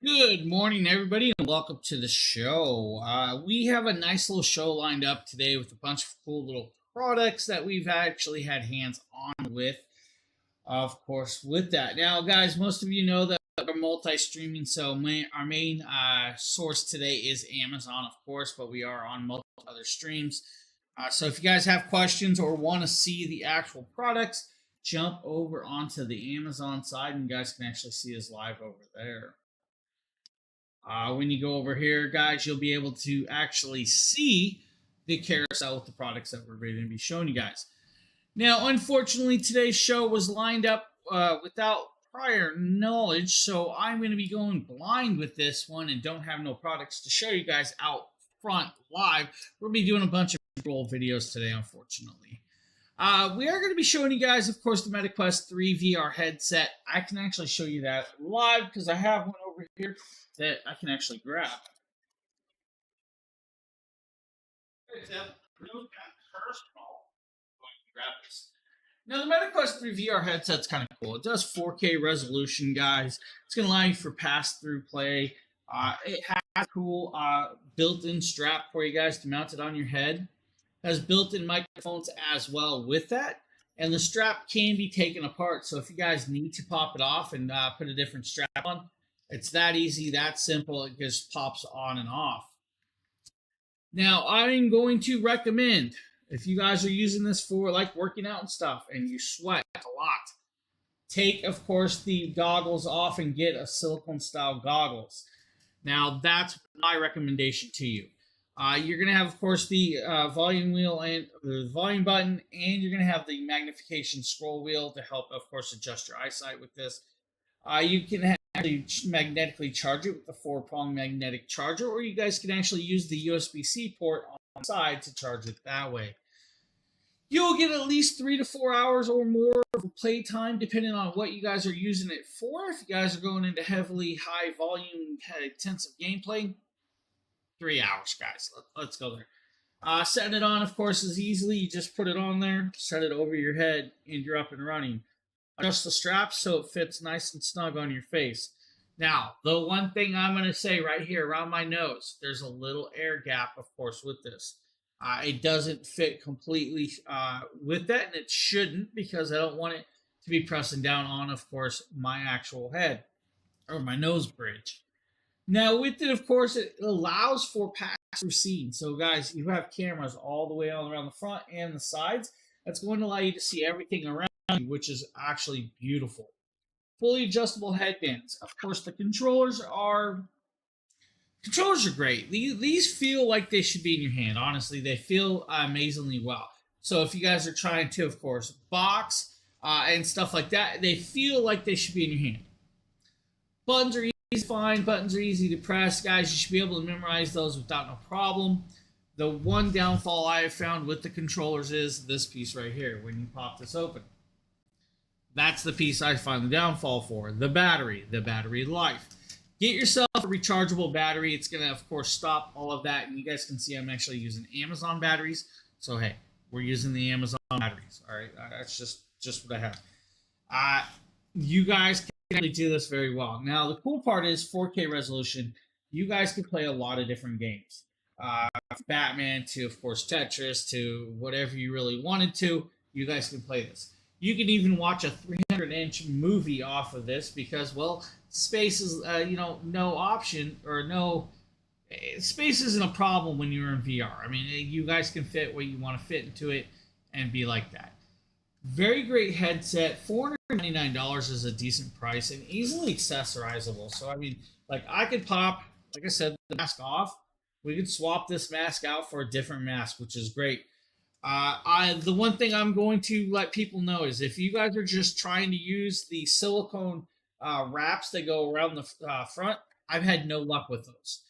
Good morning, everybody, and welcome to the show. We have a nice little show lined up today with a bunch of cool little products that we've actually had hands on with, of course, with that. Now, guys, most of you know that we're multi streaming, so our main source today is Amazon, of course, but we are on multiple other streams. So if you guys have questions or want to see the actual products, jump over onto the Amazon side, and you guys can actually see us live over there. When you go over here, guys, you'll be able to actually see the carousel with the products that we're going to be showing you guys. Now, unfortunately, today's show was lined up without prior knowledge, so I'm going to be going blind with this one and don't have no products to show you guys out front live. We'll be doing a bunch of roll videos today, unfortunately. We are going to be showing you guys, of course, the MetaQuest 3 VR headset. I can actually show you that live because I have one over here that I can actually grab. Now, the MetaQuest 3 VR headset's kind of cool. It does 4K resolution, guys. It's going to allow you for pass-through play. It has a cool built-in strap for you guys to mount it on your head. It has built-in microphones as well with that. And the strap can be taken apart. So if you guys need to pop it off and put a different strap on, it's that easy, that simple. It just pops on and off. Now, I'm going to recommend, if you guys are using this for like working out and stuff and you sweat a lot, take, of course, the goggles off and get a silicone style goggles. Now, that's my recommendation to you. You're going to have, of course, the volume wheel and the volume button, and you're going to have the magnification scroll wheel to help, of course, adjust your eyesight with this. You can actually magnetically charge it with the 4-prong magnetic charger, or you guys can actually use the USB-C port on the side to charge it that way. You'll get at least 3 to 4 hours or more of playtime, depending on what you guys are using it for. If you guys are going into heavily high volume, intensive gameplay, 3 hours, guys. Let's go there. Setting it on, of course, is easily. You just put it on there, set it over your head, and you're up and running. Adjust the straps so it fits nice and snug on your face. Now, the one thing I'm going to say right here around my nose, there's a little air gap, of course, with this. It doesn't fit completely with that, and it shouldn't because I don't want it to be pressing down on, of course, my actual head or my nose bridge. Now, with it, of course, it allows for pass-through scene. So, guys, you have cameras all the way all around the front and the sides. That's going to allow you to see everything around you, which is actually beautiful. Fully adjustable headbands. Of course, the controllers are great. These feel like they should be in your hand. Honestly, they feel amazingly well. So if you guys are trying to, of course, box and stuff like that, they feel like they should be in your hand. Buttons are easy to find. Buttons are easy to press. Guys, you should be able to memorize those without no problem. The one downfall I have found with the controllers is this piece right here when you pop this open. That's the piece I find the downfall for. The battery life. Get yourself a rechargeable battery. It's going to, of course, stop all of that. And you guys can see I'm actually using Amazon batteries. So, hey, we're using the Amazon batteries. All right, that's just what I have. You guys can actually do this very well. Now, the cool part is 4K resolution. You guys can play a lot of different games. Batman to, of course, Tetris to whatever you really wanted to. You guys can play this. You can even watch a 300-inch movie off of this because, well, space is, no option or no. Space isn't a problem when you're in VR. I mean, you guys can fit what you want to fit into it and be like that. Very great headset. $499 is a decent price and easily accessorizable. So, I mean, like I could pop, like I said, the mask off. We could swap this mask out for a different mask, which is great. The one thing I'm going to let people know is if you guys are just trying to use the silicone wraps that go around the front, I've had no luck with those.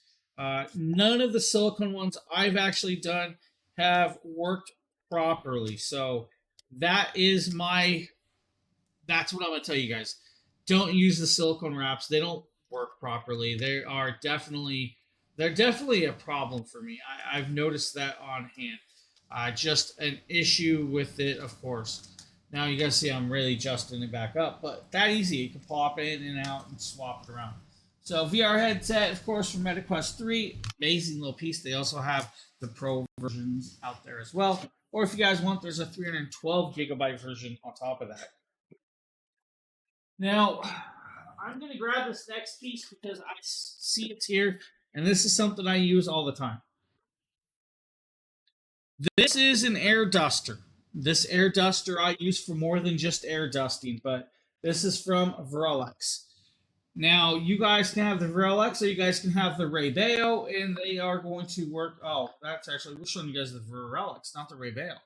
None of the silicone ones I've actually done have worked properly. So that's what I'm going to tell you guys. Don't use the silicone wraps. They don't work properly. They're definitely a problem for me. I've noticed that on hand. Just an issue with it, of course. Now you guys see I'm really adjusting it back up, but that easy. You can pop in and out and swap it around. So VR headset, of course, from MetaQuest 3, amazing little piece. They also have the Pro versions out there as well. Or if you guys want, there's a 312 gigabyte version on top of that. Now, I'm going to grab this next piece because I see it's here, and this is something I use all the time. This is an air duster. This air duster I use for more than just air dusting, but this is from Viralex. Now, you guys can have the Viralex, or you guys can have the Ray-Beo, and they are going to work. Oh, that's actually, we're showing you guys the Viralex, not the Ray-Beo.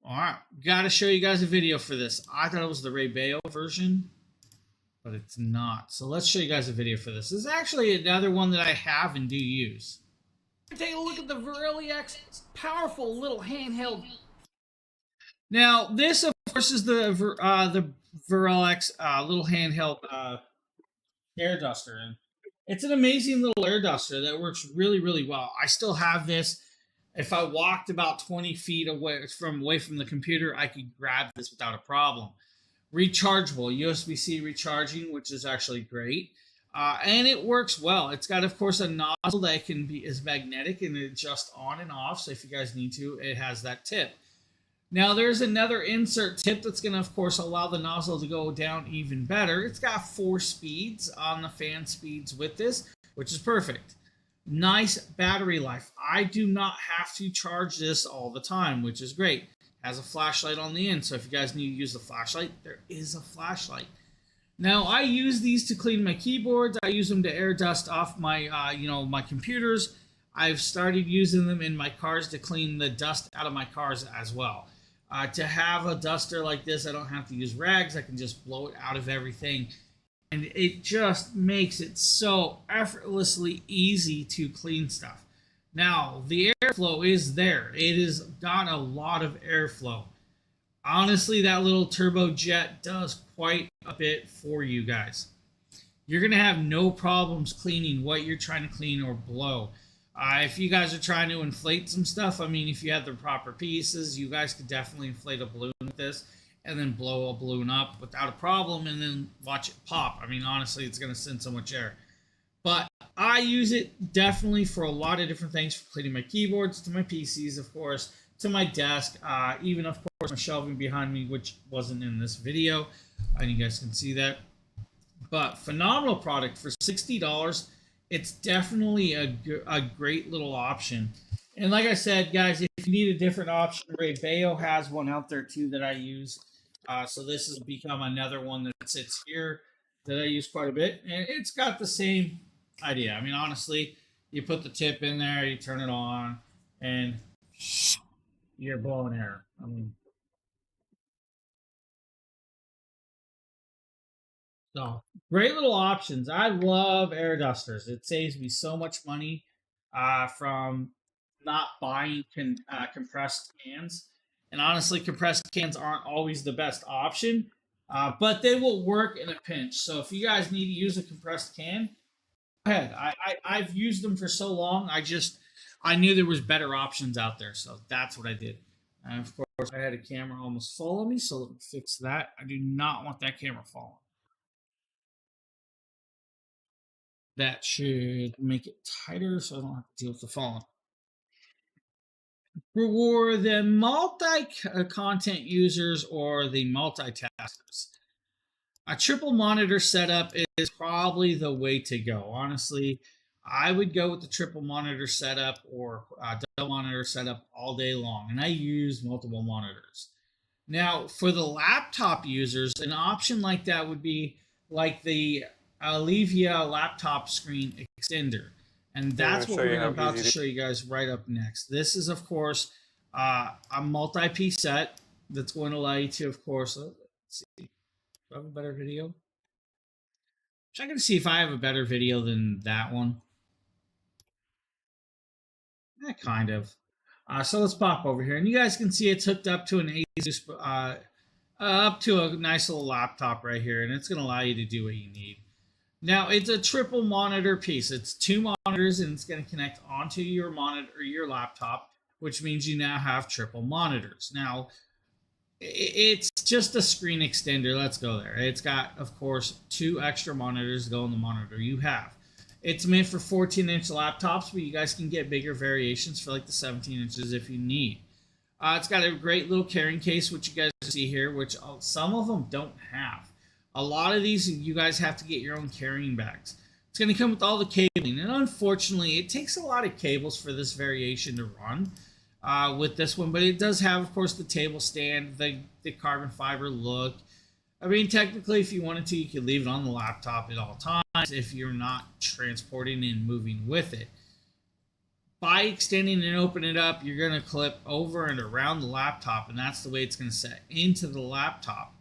All right, got to show you guys a video for this. I thought it was the Ray-Beo version, but it's not. So let's show you guys a video for this. This is actually another one that I have and do use. Take a look at the Viralex powerful little handheld. Now, this, of course, is the Viralex little handheld air duster, and it's an amazing little air duster that works really, really well. I still have this. If I walked about 20 feet away from the computer, I could grab this without a problem. Rechargeable, USB-C recharging, which is actually great. And it works well. It's got, of course, a nozzle that is magnetic and adjusts on and off. So if you guys need to, it has that tip. Now, there's another insert tip that's going to, of course, allow the nozzle to go down even better. It's got 4 speeds on the fan speeds with this, which is perfect. Nice battery life. I do not have to charge this all the time, which is great. Has a flashlight on the end, so if you guys need to use the flashlight, there is a flashlight. Now, I use these to clean my keyboards. I use them to air dust off my, my computers. I've started using them in my cars to clean the dust out of my cars as well. To have a duster like this, I don't have to use rags. I can just blow it out of everything. And it just makes it so effortlessly easy to clean stuff. Now, the airflow is there. It has got a lot of airflow. Honestly, that little turbojet does quite a bit for you guys. You're going to have no problems cleaning what you're trying to clean or blow. If you guys are trying to inflate some stuff, I mean, if you have the proper pieces, you guys could definitely inflate a balloon with this and then blow a balloon up without a problem and then watch it pop. I mean, honestly, it's going to send so much air. But I use it definitely for a lot of different things, for cleaning my keyboards, to my PCs, of course, to my desk, even, of course, my shelving behind me, which wasn't in this video. And you guys can see that. But phenomenal product for $60. It's definitely a great little option. And like I said, guys, if you need a different option, Ray-Beo has one out there too that I use. So this has become another one that sits here that I use quite a bit. And it's got the same idea. I mean, honestly, you put the tip in there, you turn it on, and you're blowing air. I mean, so great little options. I love air dusters. It saves me so much money from not buying compressed cans. And honestly, compressed cans aren't always the best option, but they will work in a pinch. So if you guys need to use a compressed can, go ahead. I've used them for so long. I knew there was better options out there, so that's what I did. And of course, I had a camera almost follow me, so let me fix that. I do not want that camera falling. That should make it tighter so I don't have to deal with the falling. For the multi-content users or the multitaskers, a triple monitor setup is probably the way to go. Honestly, I would go with the triple monitor setup or double monitor setup all day long, and I use multiple monitors. Now, for the laptop users, an option like that would be like the Alivia laptop screen extender. And that's what we're about to show you guys right up next. This is, of course, a multi-piece set that's going to allow you to, of course, let's see, do I have a better video? I'm checking to see if I have a better video than that one. Kind of. So let's pop over here. And you guys can see it's hooked up to an Asus, up to a nice little laptop right here. And it's going to allow you to do what you need. Now, it's a triple monitor piece. It's 2 monitors, and it's going to connect onto your monitor or your laptop, which means you now have triple monitors. Now, it's just a screen extender. Let's go there. It's got, of course, 2 extra monitors to go in the monitor you have. It's meant for 14-inch laptops, but you guys can get bigger variations for like the 17 inches if you need. It's got a great little carrying case, which you guys see here, which some of them don't have. A lot of these, you guys have to get your own carrying bags. It's going to come with all the cabling, and unfortunately, it takes a lot of cables for this variation to run with this one, but it does have, of course, the table stand, the carbon fiber look. I mean, technically, if you wanted to, you could leave it on the laptop at all times if you're not transporting and moving with it. By extending and opening it up, you're going to clip over and around the laptop, and that's the way it's going to set into the laptop.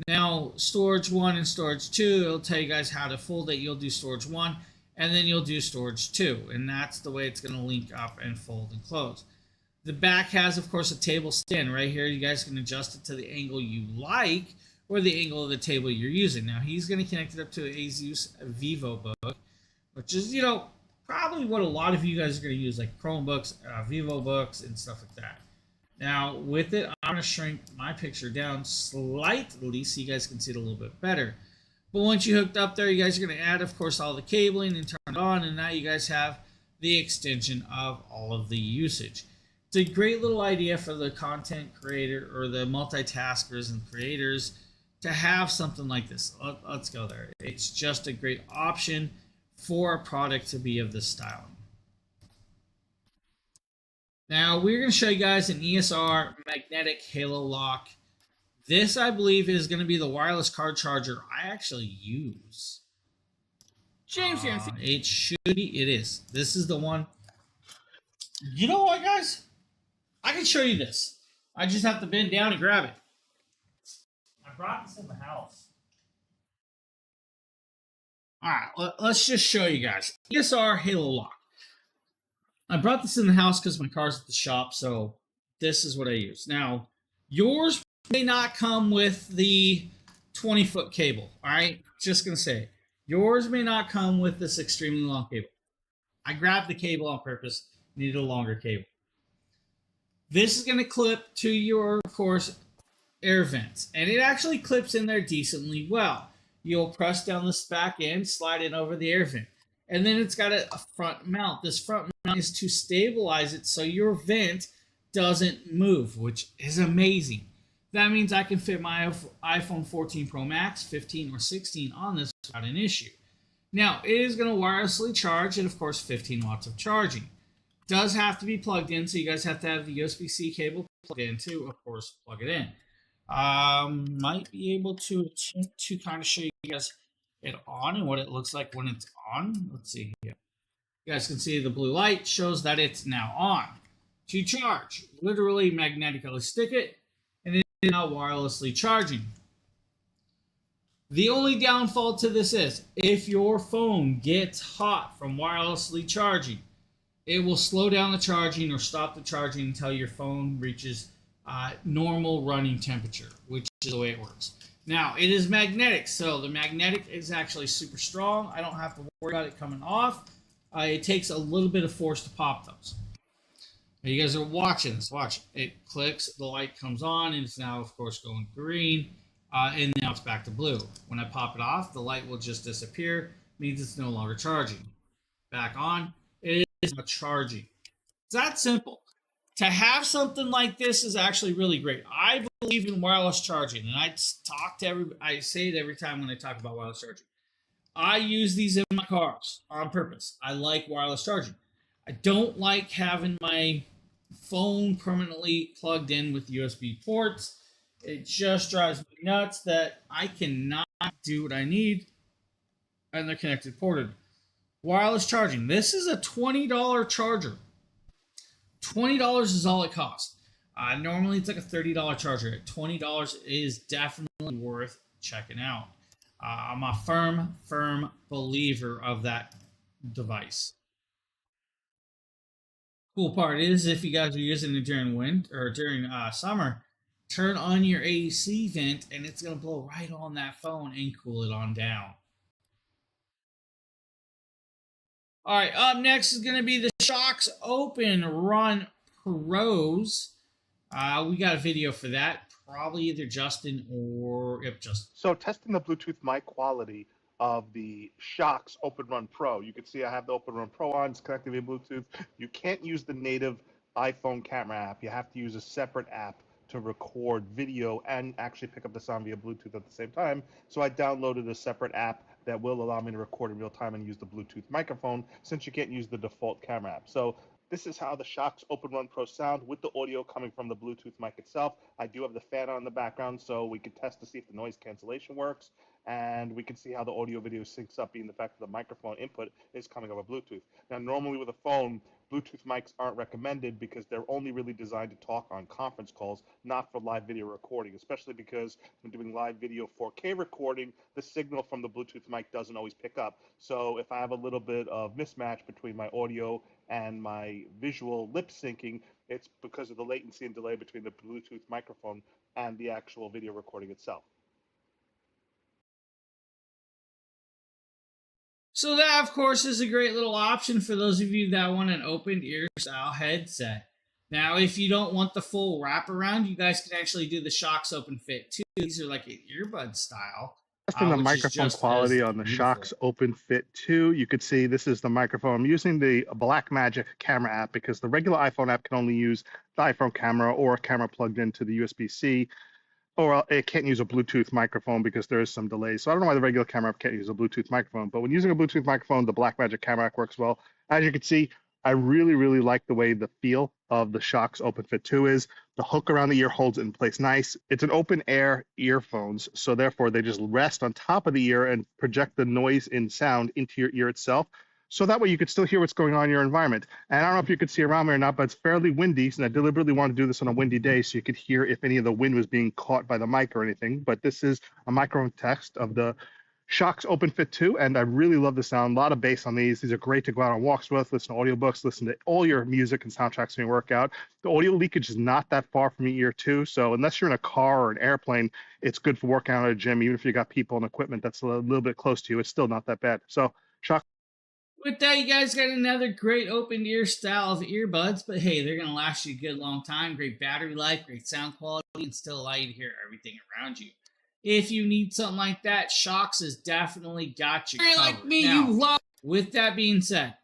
Now, storage 1 and storage 2, it'll tell you guys how to fold it. You'll do storage 1, and then you'll do storage 2, and that's the way it's going to link up and fold and close. The back has, of course, a table stand. Right here, you guys can adjust it to the angle you like, or the angle of the table you're using. Now, he's going to connect it up to an Asus VivoBook, which is, probably what a lot of you guys are going to use, like Chromebooks, VivoBooks, and stuff like that. Now, with it, I'm going to shrink my picture down slightly so you guys can see it a little bit better. But once you hooked up there, you guys are going to add, of course, all the cabling and turn it on, and now you guys have the extension of all of the usage. It's a great little idea for the content creator or the multitaskers and creators to have something like this. Let's go there. It's just a great option for a product to be of this style. Now, we're going to show you guys an ESR magnetic halo lock. This, I believe, is going to be the wireless card charger I actually use. James here. It should be. It is. This is the one. You know what, guys? I can show you this. I just have to bend down and grab it. I brought this in the house. All right, let's just show you guys. ESR Halo Lock. I brought this in the house because my car's at the shop, so this is what I use. Now, yours may not come with the 20-foot cable, all right? Just going to say, yours may not come with this extremely long cable. I grabbed the cable on purpose, needed a longer cable. This is going to clip to your, of course, air vents, and it actually clips in there decently well. You'll press down this back end, slide it over the air vent, and then it's got a front mount. This front mount is to stabilize it so your vent doesn't move, which is amazing. That means I can fit my iPhone 14 Pro Max, 15, or 16 on this without an issue. Now, it is going to wirelessly charge and, of course, 15 watts of charging. Does have to be plugged in, so you guys have to have the USB-C cable plugged in to, of course, plug it in. Might be able to attempt to kind of show you guys it on and what it looks like when it's on. Let's see here. You guys can see the blue light shows that it's now on. To charge, literally magnetically stick it, and it is now wirelessly charging. The only downfall to this is if your phone gets hot from wirelessly charging, it will slow down the charging or stop the charging until your phone reaches normal running temperature, which is the way it works. Now, it is magnetic, so the magnetic is actually super strong. I don't have to worry about it coming off. It takes a little bit of force to pop those. Now, you guys are watching this. Watch. It clicks, the light comes on, and it's now, of course, going green, and now it's back to blue. When I pop it off, the light will just disappear. Means it's no longer charging. Back on. It is not charging. It's that simple. To have something like this is actually really great. I believe in wireless charging, and I say it every time when I talk about wireless charging. I use these in my cars on purpose. I like wireless charging. I don't like having my phone permanently plugged in with USB ports. It just drives me nuts that I cannot do what I need, and they're connected ported. Wireless charging. This is a $20 charger. $20 is all it costs. Normally it's like a $30 charger. $20 is definitely worth checking out. I'm a firm believer of that device. Cool part is if you guys are using it during winter or during summer, turn on your AC vent and it's going to blow right on that phone and cool it on down. All right, up next is going to be the Shocks Open Run Pros. We got a video for that. Probably either Justin or Justin. So testing the Bluetooth mic quality of the Shocks Open Run Pro. You can see I have the Open Run Pro on. It's connected via Bluetooth. You can't use the native iPhone camera app. You have to use a separate app to record video and actually pick up the sound via Bluetooth at the same time. So I downloaded a separate app that will allow me to record in real time and use the Bluetooth microphone, since you can't use the default camera app. So this is how the Shocks Open Run Pro sound with the audio coming from the Bluetooth mic itself. I do have the fan on in the background, so we can test to see if the noise cancellation works, and we can see how the audio video syncs up, being the fact that the microphone input is coming over Bluetooth. Now, normally with a phone, Bluetooth mics aren't recommended because they're only really designed to talk on conference calls, not for live video recording, especially because when doing live video 4K recording, the signal from the Bluetooth mic doesn't always pick up. So if I have a little bit of mismatch between my audio and my visual lip syncing, it's because of the latency and delay between the Bluetooth microphone and the actual video recording itself. So that, of course, is a great little option for those of you that want an open ear style headset. Now, if you don't want the full wraparound, you guys can actually do the Shocks Open Fit too. These are like an earbud style. Testing the microphone quality on the Shocks Open Fit 2. You could see this is the microphone. I'm using the Blackmagic camera app because the regular iPhone app can only use the iPhone camera or a camera plugged into the USB-C, or it can't use a Bluetooth microphone because there is some delay. So I don't know why the regular camera app can't use a Bluetooth microphone, but when using a Bluetooth microphone, the Blackmagic camera app works well. As you can see, I really, really like the way the feel of the Shocks Open Fit 2 is. The hook around the ear holds it in place nice. It's an open air earphones, so therefore they just rest on top of the ear and project the noise and sound into your ear itself. So that way you could still hear what's going on in your environment. And I don't know if you could see around me or not, but it's fairly windy, and I deliberately wanted to do this on a windy day so you could hear if any of the wind was being caught by the mic or anything. But this is a microphone test of the Shocks Open Fit 2, and I really love the sound. A lot of bass on these. These are great to go out on walks with, listen to audiobooks, listen to all your music and soundtracks when you work out. The audio leakage is not that far from your ear too, so unless you're in a car or an airplane, it's good for working out at a gym. Even if you got people and equipment that's a little bit close to you, it's still not that bad. So Shocks. With that, you guys got another great open ear style of earbuds, but hey, they're going to last you a good long time. Great battery life, great sound quality, and still allow you to hear everything around you. If you need something like that, Shocks has definitely got you covered. Like me, now, you love. with that being said,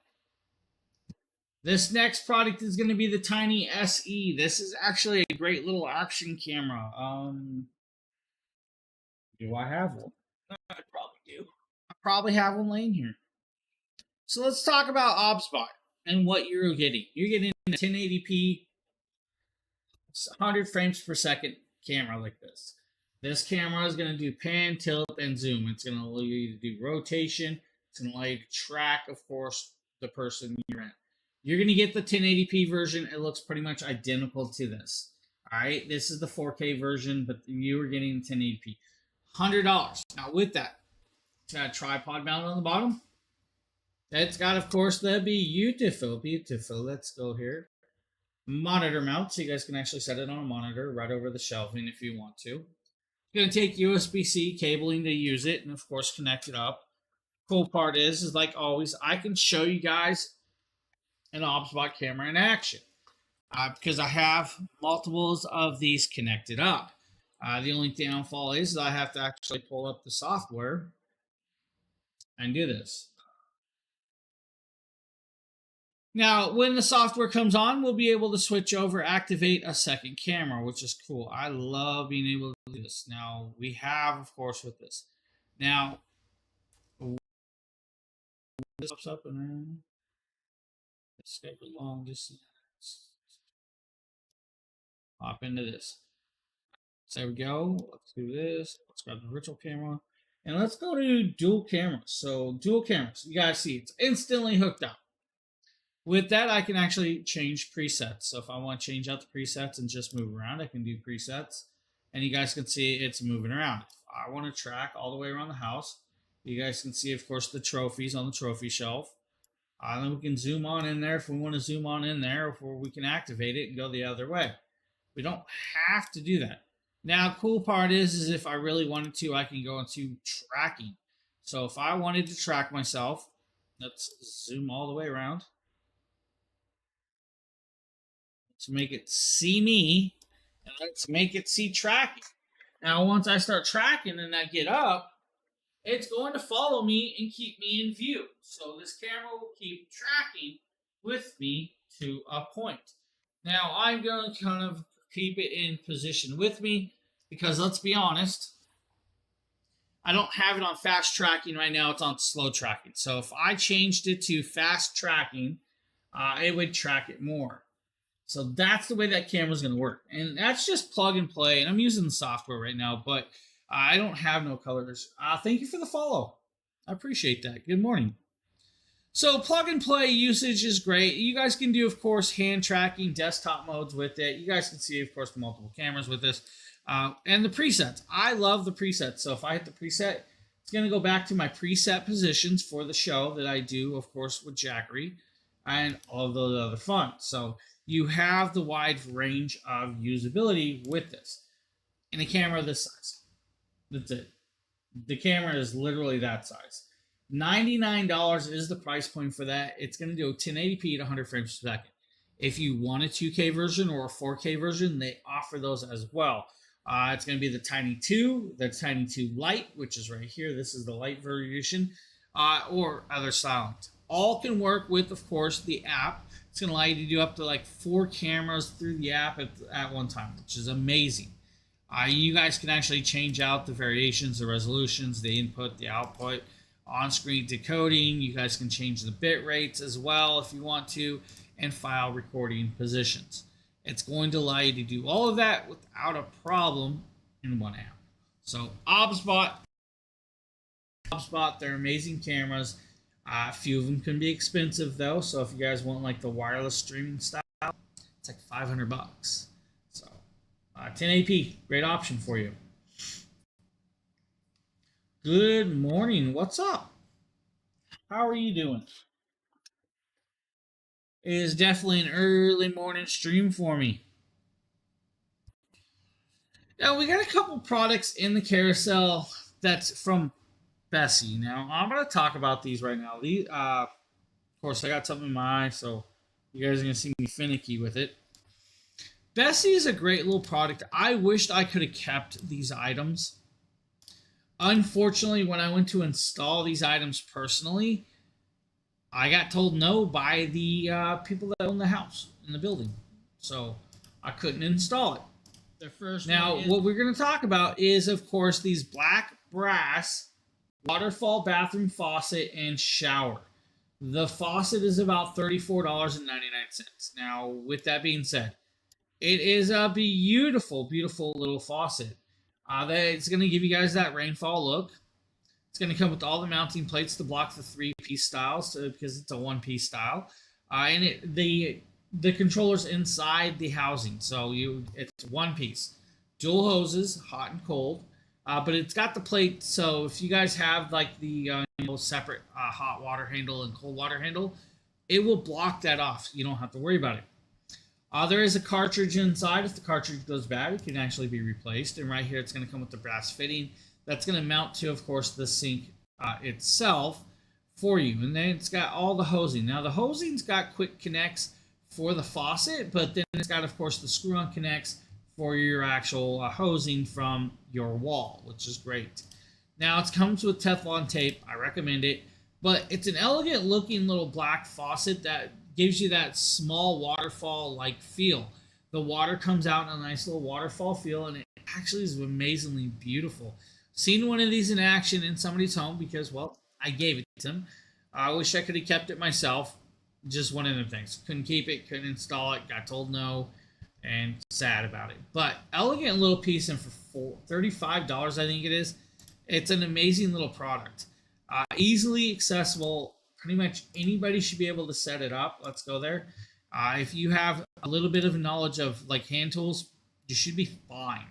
this next product is going to be the Tiny SE. This is actually a great little action camera. Do I have one? I probably do. I probably have one laying here. So let's talk about OBSBot and what you're getting. You're getting a 1080p, 100 frames per second camera like this. This camera is going to do pan, tilt, and zoom. It's going to allow you to do rotation. It's going to allow you to track, of course, the person you're in. You're going to get the 1080p version. It looks pretty much identical to this. All right, this is the 4K version, but you are getting 1080p. $100. Now, with that, it's got a tripod mounted on the bottom. It's got, of course, the beautiful. Let's go here. Monitor mount, so you guys can actually set it on a monitor right over the shelving if you want to. It's going to take USB-C cabling to use it, and of course, connect it up. Cool part is like always, I can show you guys an OBSBot camera in action because I have multiples of these connected up. The only downfall is I have to actually pull up the software and do this. Now, when the software comes on, we'll be able to switch over, activate a second camera, which is cool. I love being able to do this. Now, we have, of course, with this. Now, this pops up and then let's go long distance. Hop into this. So there we go. Let's do this. Let's grab the virtual camera. And let's go to dual cameras. So dual cameras. You guys see it's instantly hooked up. With that, I can actually change presets. So if I want to change out the presets and just move around, I can do presets. And you guys can see it's moving around. If I want to track all the way around the house, you guys can see, of course, the trophies on the trophy shelf. Then we can zoom on in there if we want to zoom on in there, or we can activate it and go the other way. We don't have to do that. Now, cool part is if I really wanted to, I can go into tracking. So if I wanted to track myself, let's zoom all the way around. Let's make it see me, and let's make it see tracking. Now, once I start tracking and I get up, it's going to follow me and keep me in view. So this camera will keep tracking with me to a point. Now I'm going to kind of keep it in position with me because let's be honest, I don't have it on fast tracking right now. It's on slow tracking. So if I changed it to fast tracking, it would track it more. So that's the way that camera's going to work. And that's just plug and play. And I'm using the software right now, but I don't have no colors. Thank you for the follow. I appreciate that. Good morning. So plug and play usage is great. You guys can do, of course, hand tracking, desktop modes with it. You guys can see, of course, multiple cameras with this. And the presets. I love the presets. So if I hit the preset, it's going to go back to my preset positions for the show that I do, of course, with Jackery and all of those other fun. So you have the wide range of usability with this. In a camera this size. That's it. The camera is literally that size. $99 is the price point for that. It's going to do 1080p at 100 frames per second. If you want a 2K version or a 4K version, they offer those as well. It's going to be the Tiny 2, the Tiny 2 Lite, which is right here. This is the Lite version, or other silent. All can work with, of course, the app. It's going to allow you to do up to like 4 cameras through the app at one time, which is amazing. You guys can actually change out the variations, the resolutions, the input, the output, on-screen decoding. You guys can change the bit rates as well if you want to, and file recording positions. It's going to allow you to do all of that without a problem in one app. So OBSBot, they're amazing cameras. A few of them can be expensive though, so if you guys want like the wireless streaming style, it's like $500. So 1080p, great option for you. Good morning. What's up? How are you doing? It is definitely an early morning stream for me. Now, we got a couple products in the carousel that's from Bessie. Now, I'm going to talk about these right now. These, of course, I got something in my eye, so you guys are going to see me finicky with it. Bessie is a great little product. I wished I could have kept these items. Unfortunately, when I went to install these items personally, I got told no by the people that own the house in the building. So I couldn't install it. Now, what we're going to talk about is, of course, these black brass waterfall bathroom faucet and shower. The faucet is about $34.99. Now, with that being said, it is a beautiful, beautiful little faucet. It's going to give you guys that rainfall look. It's going to come with all the mounting plates to block the 3-piece styles because it's a 1-piece style. And the controller's inside the housing. So it's 1 piece. Dual hoses, hot and cold. But it's got the plate, so if you guys have like the separate hot water handle and cold water handle, it will block that off. You don't have to worry about it. There is a cartridge inside. If the cartridge goes bad, it can actually be replaced. And right here, it's going to come with the brass fitting. That's going to mount to, of course, the sink itself for you. And then it's got all the hosing. Now, the hosing's got quick connects for the faucet, but then it's got, of course, the screw-on connects for your actual hosing from your wall, which is great. Now, it comes with Teflon tape. I recommend it. But it's an elegant-looking little black faucet that gives you that small waterfall-like feel. The water comes out in a nice little waterfall feel, and it actually is amazingly beautiful. Seen one of these in action in somebody's home because, well, I gave it to them. I wish I could have kept it myself. Just one of the things. Couldn't keep it, couldn't install it, got told no, and sad about it. But elegant little piece, and for $35, I think it is, it's an amazing little product. Easily accessible. Pretty much anybody should be able to set it up. Let's go there. If you have a little bit of knowledge of like hand tools, you should be fine.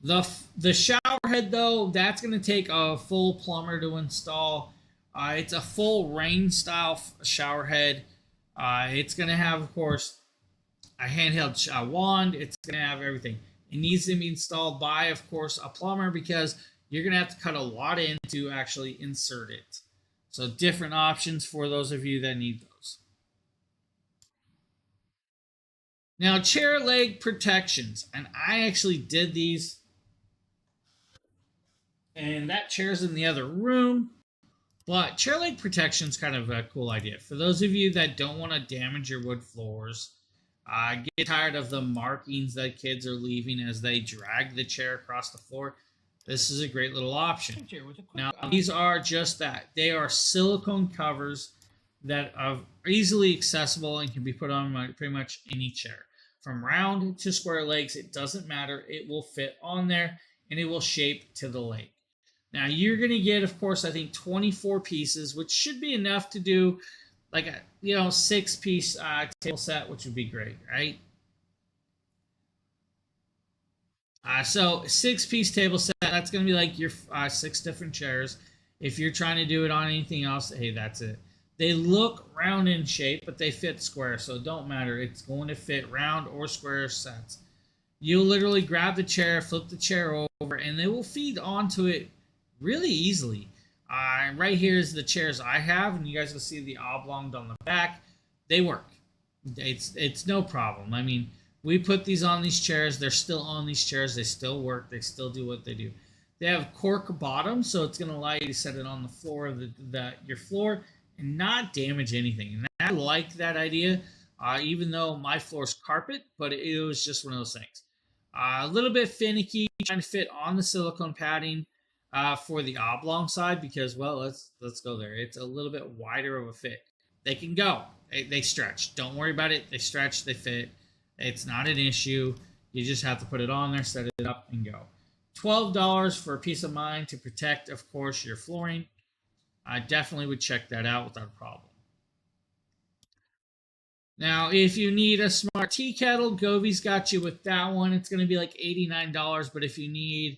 The shower head, though, that's going to take a full plumber to install. It's a full rain style shower head. It's going to have, of course, a handheld wand. It's going to have everything. It needs to be installed by, of course, a plumber because you're going to have to cut a lot in to actually insert it. So different options for those of you that need those. Now, chair leg protections. And I actually did these And that chair's in the other room. But chair leg protection is kind of a cool idea. For those of you that don't want to damage your wood floors, get tired of the markings that kids are leaving as they drag the chair across the floor, this is a great little option. Now, these are just that. They are silicone covers that are easily accessible and can be put on pretty much any chair. From round to square legs, it doesn't matter. It will fit on there and it will shape to the leg. Now, you're going to get, of course, I think 24 pieces, which should be enough to do like a 6-piece table set, which would be great, right? So 6-piece table set, that's going to be like your 6 different chairs. If you're trying to do it on anything else, hey, that's it. They look round in shape, but they fit square, so it don't matter. It's going to fit round or square sets. You'll literally grab the chair, flip the chair over, and they will feed onto it really easily. Right here is the chairs I have, and you guys will see the oblong on the back. They work. It's no problem. I mean, we put these on these chairs. They're still on these chairs. They still work. They still do what they do. They have cork bottom, so it's going to allow you to set it on the floor of your floor and not damage anything. And I like that idea, even though my floor's carpet, but it was just one of those things. A little bit finicky trying to fit on the silicone padding for the oblong side because, well, let's go there. It's a little bit wider of a fit. They can go. They stretch. Don't worry about it. They stretch. They fit. It's not an issue. You just have to put it on there, set it up, and go. $12 for a peace of mind to protect, of course, your flooring. I definitely would check that out without a problem. Now, if you need a smart tea kettle, Govi's got you with that one. It's going to be like $89. But if you need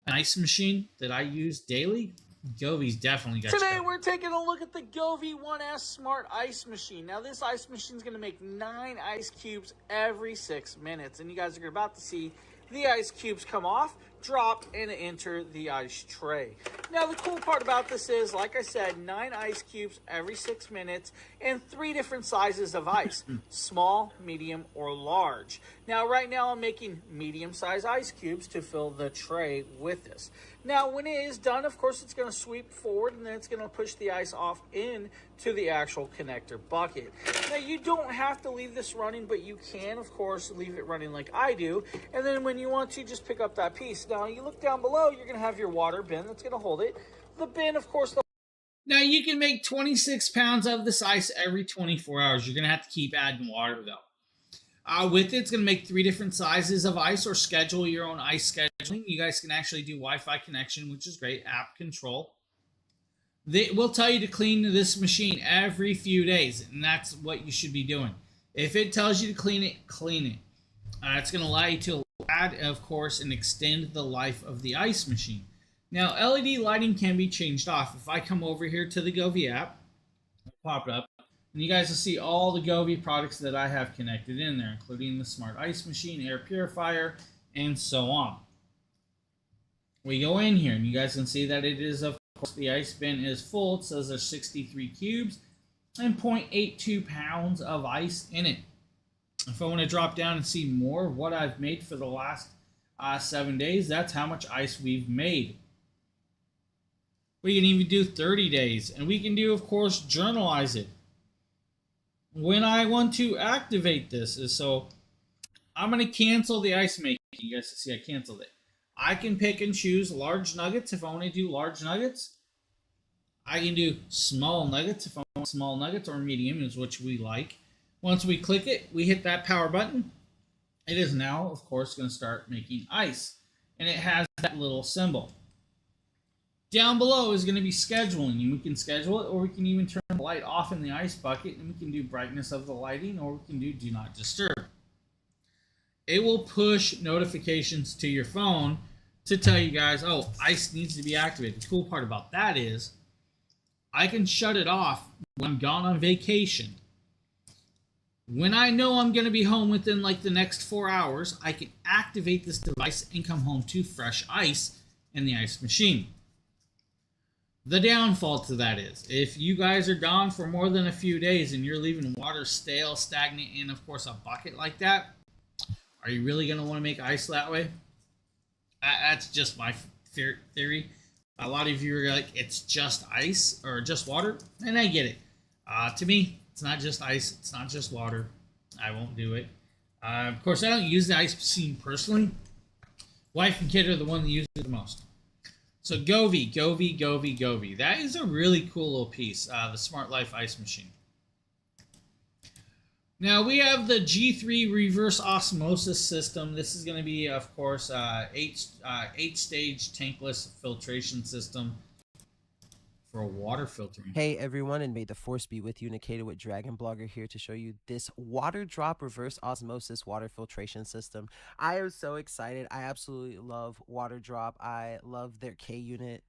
an ice machine that I use daily, Govi's definitely got you. Today we're taking a look at the Govi 1S Smart Ice Machine. Now this ice machine is going to make 9 ice cubes every 6 minutes. And you guys are about to see the ice cubes come off, drop, and enter the ice tray. Now the cool part about this is, like I said, 9 ice cubes every 6 minutes and 3 different sizes of ice, small, medium, or large. Now right now I'm making medium-sized ice cubes to fill the tray with this. Now when it is done, of course, it's going to sweep forward and then it's going to push the ice off into the actual connector bucket. Now you don't have to leave this running, but you can, of course, leave it running like I do. And then when you want to, just pick up that piece. Now you look down below, you're going to have your water bin that's going to hold it. The bin, of course, now you can make 26 pounds of this ice every 24 hours. You're going to have to keep adding water though. With it, it's going to make 3 different sizes of ice or schedule your own ice scheduling. You guys can actually do Wi-Fi connection, which is great, app control. They will tell you to clean this machine every few days, and that's what you should be doing. If it tells you to clean it, clean it. It's going to allow you to add, of course, and extend the life of the ice machine. Now, LED lighting can be changed off. If I come over here to the Govi app, I'll pop it up. And you guys will see all the Govi products that I have connected in there, including the smart ice machine, air purifier, and so on. We go in here, and you guys can see that it is, of course, the ice bin is full. It says there's 63 cubes and 0.82 pounds of ice in it. If I want to drop down and see more of what I've made for the last 7 days, that's how much ice we've made. We can even do 30 days, and we can do, of course, journalize it. When I want to activate this is so I'm going to cancel the ice making. You guys see I canceled it. I can pick and choose large nuggets if I want to do large nuggets. I can do small nuggets if I want small nuggets, or medium is which we like. Once we click it, we hit that power button. It is now, of course, going to start making ice. And it has that little symbol. Down below is going to be scheduling, and we can schedule it, or we can even turn the light off in the ice bucket, and we can do brightness of the lighting, or we can do not disturb. It will push notifications to your phone to tell you guys, oh, ice needs to be activated. The cool part about that is I can shut it off when I'm gone on vacation. When I know I'm going to be home within like the next 4 hours, I can activate this device and come home to fresh ice in the ice machine. The downfall to that is, if you guys are gone for more than a few days and you're leaving water stale, stagnant in, of course, a bucket like that, are you really going to want to make ice that way? That's just my theory. A lot of you are like, it's just ice or just water, and I get it. To me, it's not just ice, it's not just water. I won't do it. Of course, I don't use the ice machine personally. Wife and kid are the one that use it the most. So Govee. That is a really cool little piece, the Smart Life ice machine. Now we have the G3 reverse osmosis system. This is going to be, of course, eight-stage tankless filtration system for water filtering. Hey everyone, and may the force be with you. Nikita with Dragon Blogger here to show you this water drop reverse osmosis water filtration system. I am so excited. I absolutely love water drop. I love their K unit.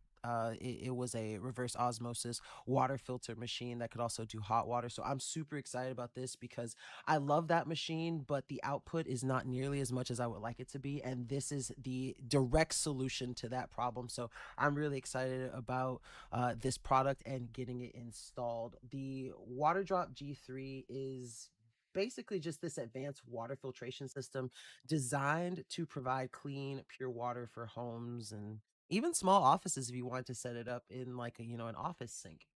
It was a reverse osmosis water filter machine that could also do hot water. So I'm super excited about this because I love that machine, but the output is not nearly as much as I would like it to be. And this is the direct solution to that problem. So I'm really excited about this product and getting it installed. The Water Drop G3 is basically just this advanced water filtration system designed to provide clean, pure water for homes and even small offices if you want to set it up in like a, an office sink.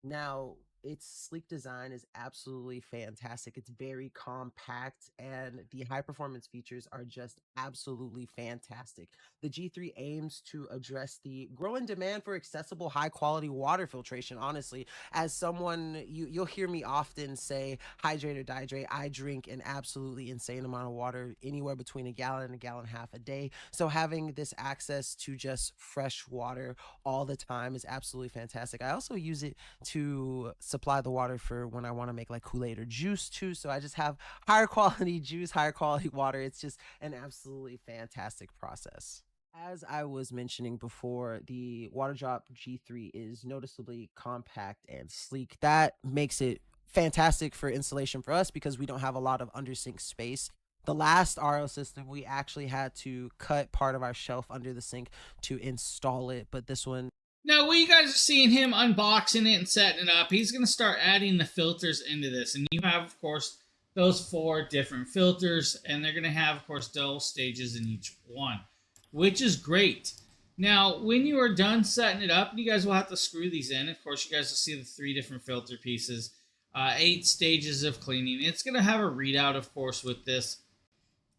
Now, its sleek design is absolutely fantastic. It's very compact, and the high performance features are just absolutely fantastic. The G3 aims to address the growing demand for accessible, high quality water filtration. Honestly, as someone, you'll hear me often say, hydrate or dihydrate. I drink an absolutely insane amount of water, anywhere between a gallon and a gallon and a half a day. So having this access to just fresh water all the time is absolutely fantastic. I also use it to supply the water for when I want to make like Kool-Aid or juice too. So I just have higher quality juice, higher quality water. It's just an absolutely fantastic process. As I was mentioning before, the Water Drop G3 is noticeably compact and sleek. That makes it fantastic for installation for us because we don't have a lot of under sink space. The last RO system, we actually had to cut part of our shelf under the sink to install it, but this one, now, what you guys are seeing him unboxing it and setting it up, he's going to start adding the filters into this. And you have, of course, those 4 different filters, and they're going to have, of course, double stages in each one, which is great. Now, when you are done setting it up, you guys will have to screw these in. Of course, you guys will see the 3 different filter pieces, 8 stages of cleaning. It's going to have a readout, of course, with this.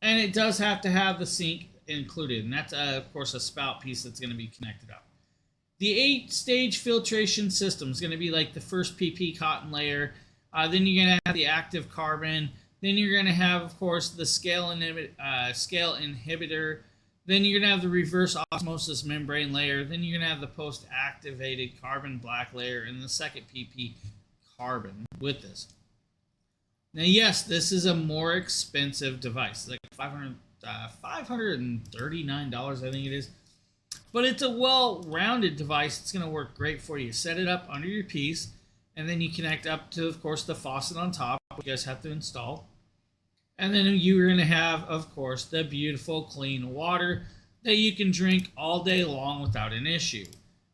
And it does have to have the sink included. And that's, of course, a spout piece that's going to be connected up. The 8-stage filtration system is going to be like the first PP cotton layer. Then you're going to have the active carbon. Then you're going to have, of course, the scale inhibitor. Then you're going to have the reverse osmosis membrane layer. Then you're going to have the post-activated carbon black layer and the second PP carbon with this. Now, yes, this is a more expensive device, like $539, I think it is. But it's a well-rounded device. It's going to work great for you. Set it up under your piece, and then you connect up to, of course, the faucet on top, which you guys have to install. And then you're going to have, of course, the beautiful clean water that you can drink all day long without an issue.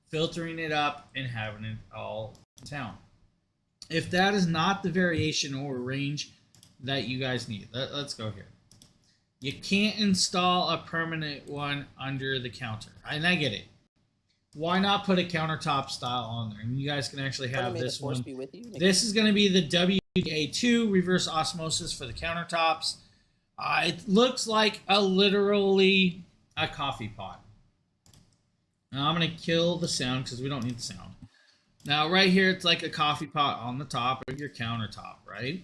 Filtering it up and having it all in town. If that is not the variation or range that you guys need, let's go here. You can't install a permanent one under the counter. And I get it. Why not put a countertop style on there? And you guys can actually have this one. This is going to be the WA2 reverse osmosis for the countertops. It looks like literally a coffee pot. Now I'm going to kill the sound because we don't need the sound. Now right here, it's like a coffee pot on the top of your countertop, right?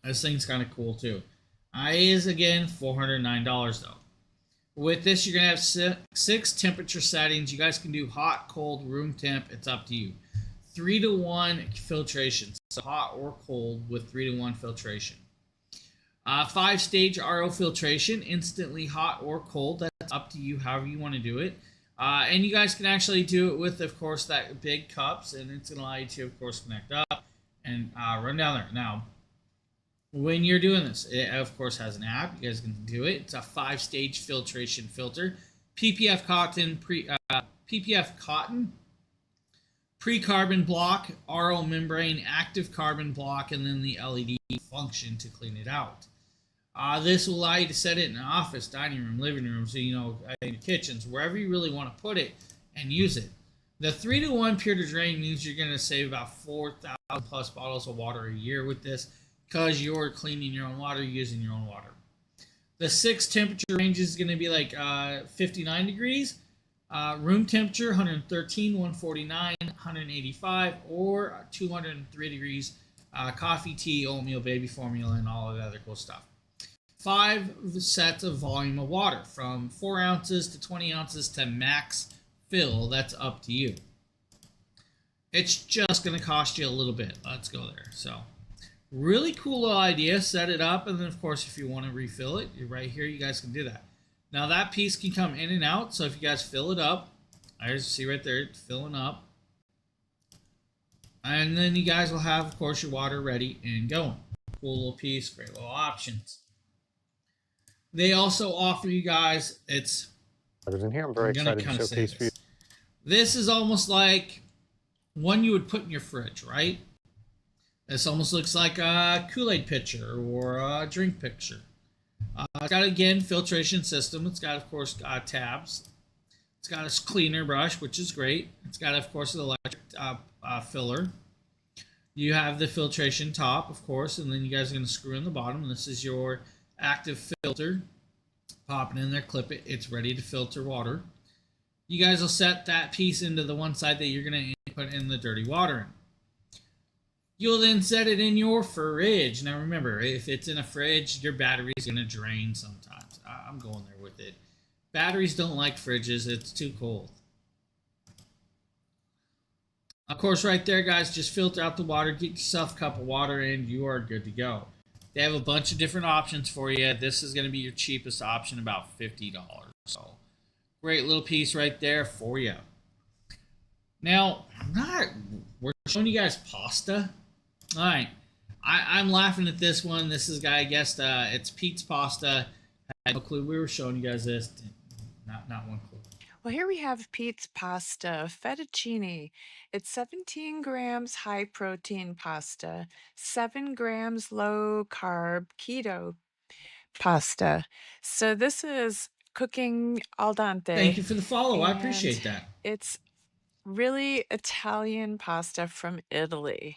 This thing's kind of cool too. It is, again, $409 though. With this, you're going to have 6 temperature settings. You guys can do hot, cold, room temp. It's up to you. 3-to-1 filtration. So hot or cold with 3-to-1 filtration. 5-stage RO filtration. Instantly hot or cold. That's up to you, however you want to do it. And you guys can actually do it with, of course, that big cups. And it's going to allow you to, of course, connect up and run down there. Now, when you're doing this, it of course has an app. You guys can do it. It's a 5-stage filtration filter. PPF cotton, pre-carbon block, RO membrane, active carbon block, and then the LED function to clean it out. This will allow you to set it in an office, dining room, living room, so in kitchens, wherever you really want to put it. and use it. The 3-to-1 pure to drain means you're going to save about 4,000 plus bottles of water a year with this because you're cleaning your own water, using your own water. The 6 temperature range is going to be like 59 degrees. Room temperature 113, 149, 185, or 203 degrees. Coffee, tea, oatmeal, baby formula, and all of the other cool stuff. 5 sets of volume of water from 4 ounces to 20 ounces to max fill. That's up to you. It's just going to cost you a little bit. Let's go there. So really cool little idea. Set it up, and then of course if you want to refill it, you're right here, you guys can do that. Now that piece can come in and out, so if you guys fill it up, I just see right there, it's filling up. And then you guys will have, of course, your water ready and going. Cool little piece, great little options. They also offer you guys, it's... In here, I'm very excited to showcase for you. This is almost like one you would put in your fridge, right? This almost looks like a Kool-Aid pitcher or a drink pitcher. It's got, again, filtration system. It's got, of course, tabs. It's got a cleaner brush, which is great. It's got, of course, an electric filler. You have the filtration top, of course, and then you guys are going to screw in the bottom. This is your active filter. Pop it in there, clip it. It's ready to filter water. You guys will set that piece into the one side that you're going to put in the dirty water in. You'll then set it in your fridge. Now remember, if it's in a fridge, your battery is going to drain sometimes. I'm going there with it. Batteries don't like fridges. It's too cold. Of course, right there, guys, just filter out the water. Get yourself a cup of water and you are good to go. They have a bunch of different options for you. This is going to be your cheapest option, about $50. So great little piece right there for you. Now, we're showing you guys pasta. All right, I'm laughing at this one. This is, I guess, it's Pete's Pasta. I had no clue we were showing you guys this. Not one clue. Well, here we have Pete's Pasta Fettuccine. It's 17 grams high protein pasta, 7 grams low carb keto pasta. So this is cooking al dente. Thank you for the follow. I appreciate and that. It's really Italian pasta from Italy.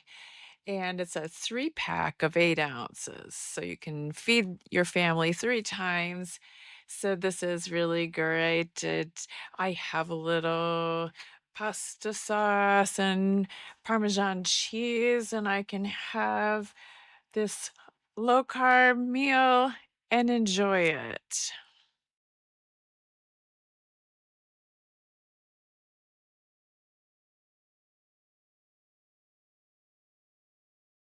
And it's a 3-pack of 8 ounces. So you can feed your family 3 times. So this is really great. I have a little pasta sauce and Parmesan cheese, and I can have this low carb meal and enjoy it.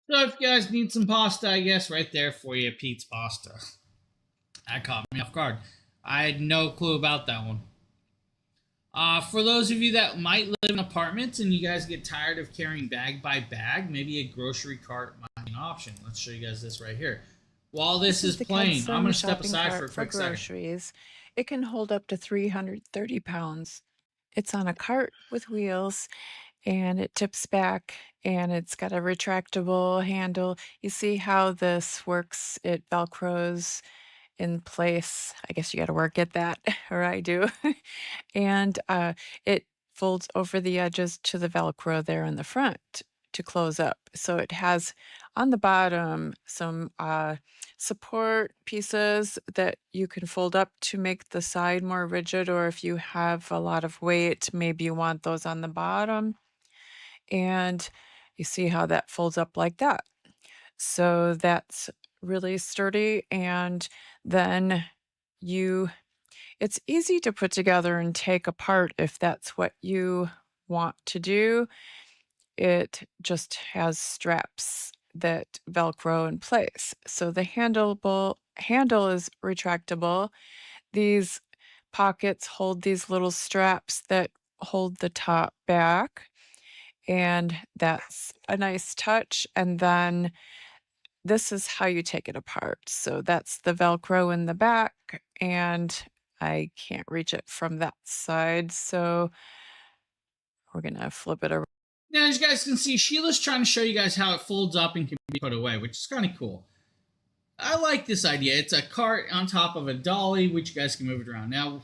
So if you guys need some pasta, I guess right there for you, Pete's Pasta. That caught me off guard. I had no clue about that one. For those of you that might live in apartments and you guys get tired of carrying bag by bag, maybe a grocery cart might be an option. Let's show you guys this right here. While this is the playing, I'm going to step shopping aside cart for a quick second. groceries. It can hold up to 330 pounds. It's on a cart with wheels, and it tips back, and it's got a retractable handle. You see how this works? It velcros in place. I guess you got to work at that, or I do. And it folds over the edges to the velcro there in the front to close up. So it has on the bottom some support pieces that you can fold up to make the side more rigid, or if you have a lot of weight, maybe you want those on the bottom. And you see how that folds up like that. So that's really sturdy. And then it's easy to put together and take apart if that's what you want to do. It just has straps that velcro in place. So the handle is retractable. These pockets hold these little straps that hold the top back, and that's a nice touch. And then this is how you take it apart. So that's the velcro in the back, and I can't reach it from that side, so we're gonna flip it around. Now, as you guys can see, Sheila's trying to show you guys how it folds up and can be put away, which is kind of cool. I like this idea. It's a cart on top of a dolly, which you guys can move it around. Now,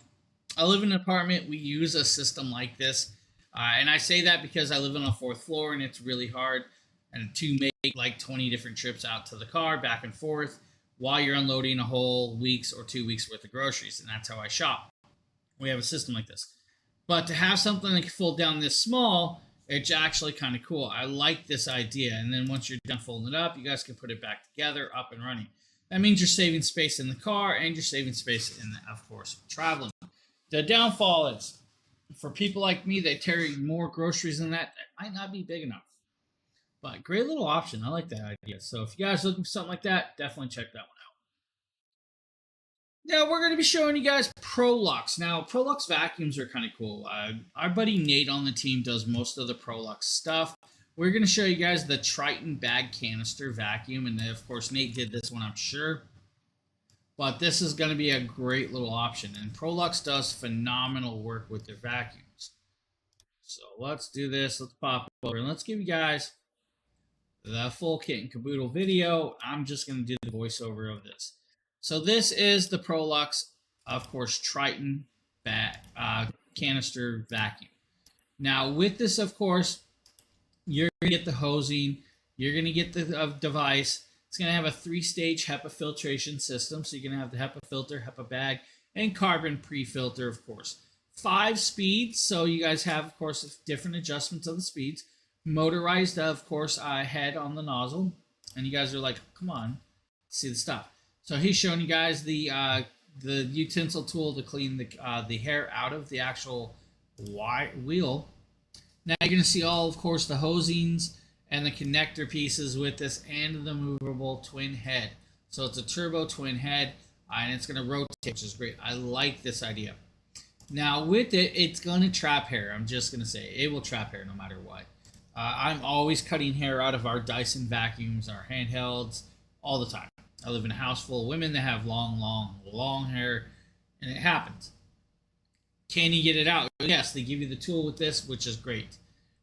I live in an apartment. We use a system like this. And I say that because I live on a 4th floor and it's really hard and to make like 20 different trips out to the car back and forth while you're unloading a whole week's or 2 weeks worth of groceries. And that's how I shop. We have a system like this. But to have something that can fold down this small, it's actually kind of cool. I like this idea. And then once you're done folding it up, you guys can put it back together, up and running. That means you're saving space in the car and you're saving space in, of course, traveling. The downfall is, for people like me that carry more groceries than that might not be big enough. But great little option. I like that idea. So if you guys are looking for something like that, definitely check that one out. Now we're going to be showing you guys Prolux. Now Prolux vacuums are kind of cool. Our buddy Nate on the team does most of the Prolux stuff. We're going to show you guys the Triton bag canister vacuum, and of course Nate did this one, I'm sure. But this is going to be a great little option, and Prolux does phenomenal work with their vacuums. So let's do this. Let's pop over and let's give you guys the full kit and caboodle video. I'm just going to do the voiceover of this. So this is the Prolux, of course, Triton canister vacuum. Now with this, of course, you're going to get the hosing. You're going to get the device. It's going to have a 3-stage HEPA filtration system. So you're going to have the HEPA filter, HEPA bag, and carbon pre-filter, of course. 5 speeds. So you guys have, of course, different adjustments of the speeds. Motorized, of course, head on the nozzle. And you guys are like, come on, see the stuff. So he's showing you guys the utensil tool to clean the hair out of the actual wheel. Now you're going to see all, of course, the hosings and the connector pieces with this and the movable twin head. So it's a turbo twin head, and it's going to rotate, which is great. I like this idea. Now with it, it's going to trap hair. I'm just going to say it will trap hair no matter what. I'm always cutting hair out of our Dyson vacuums, our handhelds, all the time. I live in a house full of women that have long hair, and it happens. Can you get it out? Yes, they give you the tool with this, which is great.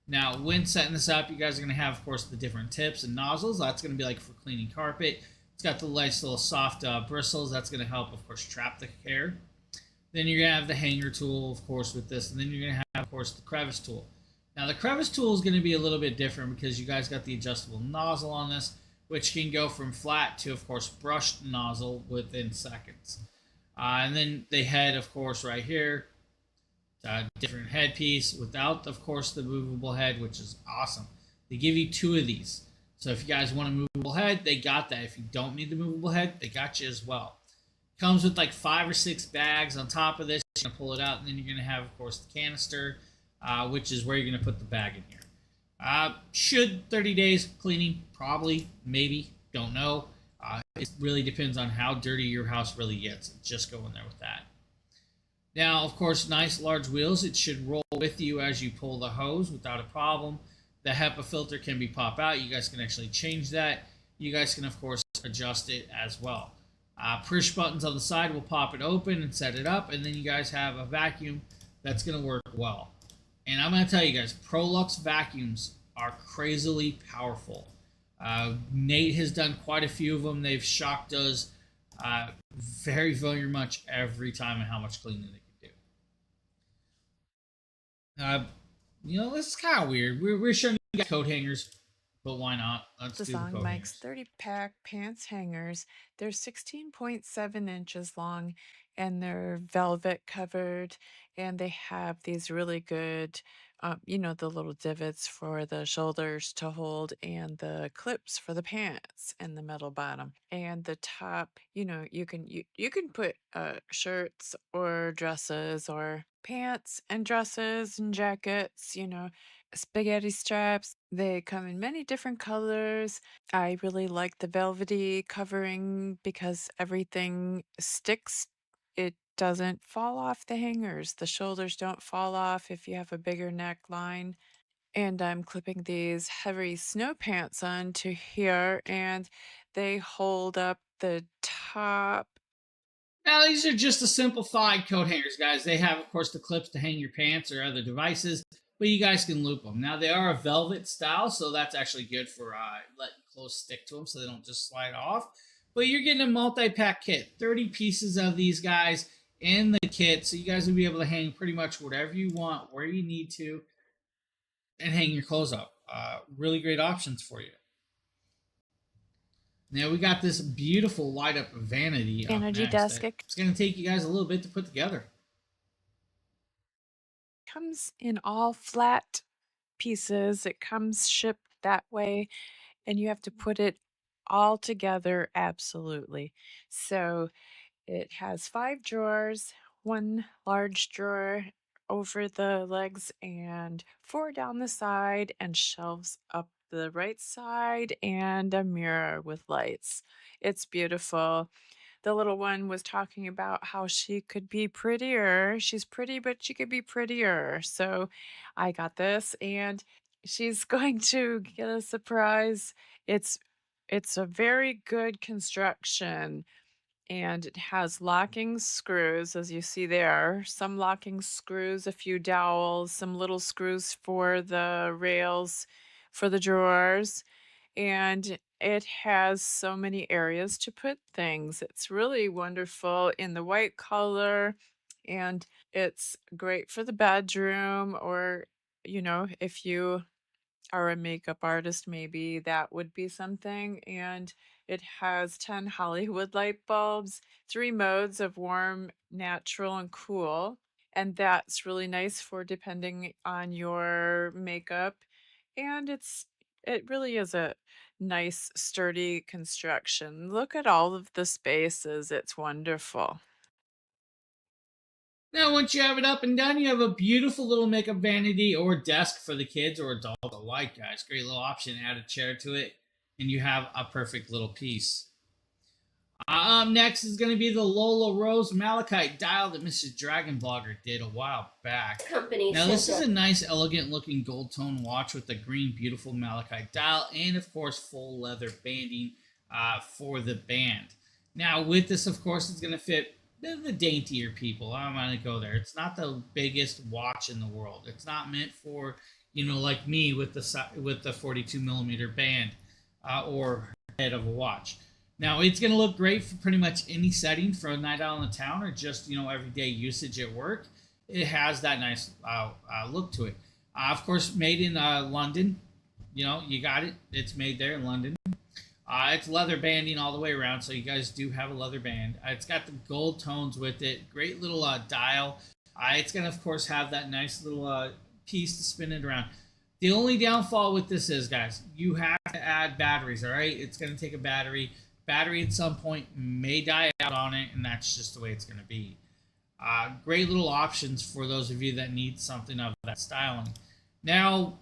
Now, when setting this up, you guys are going to have, of course, the different tips and nozzles. That's going to be like for cleaning carpet. It's got the nice little soft bristles. That's going to help, of course, trap the hair. Then you're going to have the hanger tool, of course, with this. And then you're going to have, of course, the crevice tool. Now, the crevice tool is going to be a little bit different because you guys got the adjustable nozzle on this, which can go from flat to, of course, brushed nozzle within seconds. And then the head, of course, right here. Different headpiece without, of course, the movable head, which is awesome. They give you 2 of these. So if you guys want a movable head, they got that. If you don't need the movable head, they got you as well. Comes with like 5 or 6 bags on top of this. You're going to pull it out, and then you're going to have, of course, the canister, which is where you're going to put the bag in here. Should 30 days cleaning? Probably, maybe, don't know. It really depends on how dirty your house really gets. Just go in there with that. Now, of course, nice large wheels. It should roll with you as you pull the hose without a problem. The HEPA filter can be pop out. You guys can actually change that. You guys can, of course, adjust it as well. Push buttons on the side will pop it open and set it up, and then you guys have a vacuum that's going to work well. And I'm going to tell you guys, Prolux vacuums are crazily powerful. Nate has done quite a few of them. They've shocked us very, very much every time and how much cleaning they can do. This is kind of weird. We're showing you guys coat hangers, but why not? Let's do the Song coat Mike's hangers. 30-pack pants hangers. They're 16.7 inches long, and they're velvet covered, and they have these really good, the little divots for the shoulders to hold, and the clips for the pants and the metal bottom. And the top, you can put shirts or dresses or pants and dresses and jackets, spaghetti straps. They come in many different colors. I really like the velvety covering because everything sticks. It doesn't fall off the hangers. The shoulders don't fall off if you have a bigger neckline. And I'm clipping these heavy snow pants onto here, and they hold up the top. Now, these are just the simplified coat hangers, guys. They have, of course, the clips to hang your pants or other devices, but you guys can loop them. Now, they are a velvet style, so that's actually good for letting clothes stick to them so they don't just slide off. But you're getting a multi-pack kit. 30 pieces of these guys in the kit, so you guys will be able to hang pretty much whatever you want, where you need to, and hang your clothes up. Really great options for you. Now we got this beautiful light up vanity up Vanity next. desk. It's going to take you guys a little bit to put together. Comes in all flat pieces. It comes shipped that way, and you have to put it all together absolutely. So it has 5 drawers, 1 large drawer over the legs, and 4 down the side, and shelves up the right side, and a mirror with lights. It's beautiful. The little one was talking about how she could be prettier. She's pretty, but she could be prettier. So I got this, and she's going to get a surprise. It's it's a very good construction, and it has locking screws, as you see there. Some locking screws, a few dowels, some little screws for the rails for the drawers, and it has so many areas to put things. It's really wonderful in the white color, and it's great for the bedroom, or, if you are a makeup artist, maybe that would be something. And it has 10 Hollywood light bulbs, 3 modes of warm, natural, and cool. And that's really nice for depending on your makeup. And it really is a nice, sturdy construction. Look at all of the spaces. It's wonderful. Now, once you have it up and done, you have a beautiful little makeup vanity or desk for the kids or adults alike, guys. Great little option. Add a chair to it, and you have a perfect little piece. Next is going to be the Lola Rose Malachite dial that Mrs. Dragon Blogger did a while back. Now, this is a nice, elegant looking gold tone watch with a green, beautiful malachite dial and, of course, full leather banding for the band. Now, with this, of course, it's going to fit the daintier people. I'm going to go there. It's not the biggest watch in the world. It's not meant for, like me with the 42 millimeter band or head of a watch. Now, it's going to look great for pretty much any setting for a night out on the town or just, everyday usage at work. It has that nice look to it. Of course, made in London. You got it. It's made there in London. It's leather banding all the way around, so you guys do have a leather band. It's got the gold tones with it. Great little dial. It's going to, of course, have that nice little piece to spin it around. The only downfall with this is, guys, you have to add batteries, all right? It's going to take a battery. Battery at some point may die out on it, and that's just the way it's going to be. Great little options for those of you that need something of that styling. Now,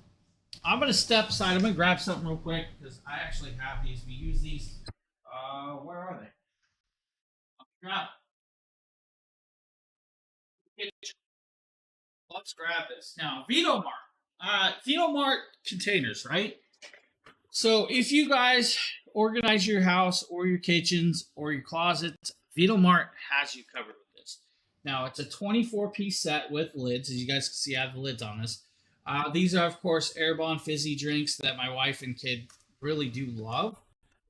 I'm going to step aside. I'm going to grab something real quick because I actually have these. We use these. Where are they? Grab it. Let's grab this. Now, VitoMart. VitoMart containers, right? So if you guys organize your house or your kitchens or your closets, VitoMart has you covered with this. Now, it's a 24-piece set with lids. As you guys can see, I have the lids on this. These are, of course, Airbond fizzy drinks that my wife and kid really do love.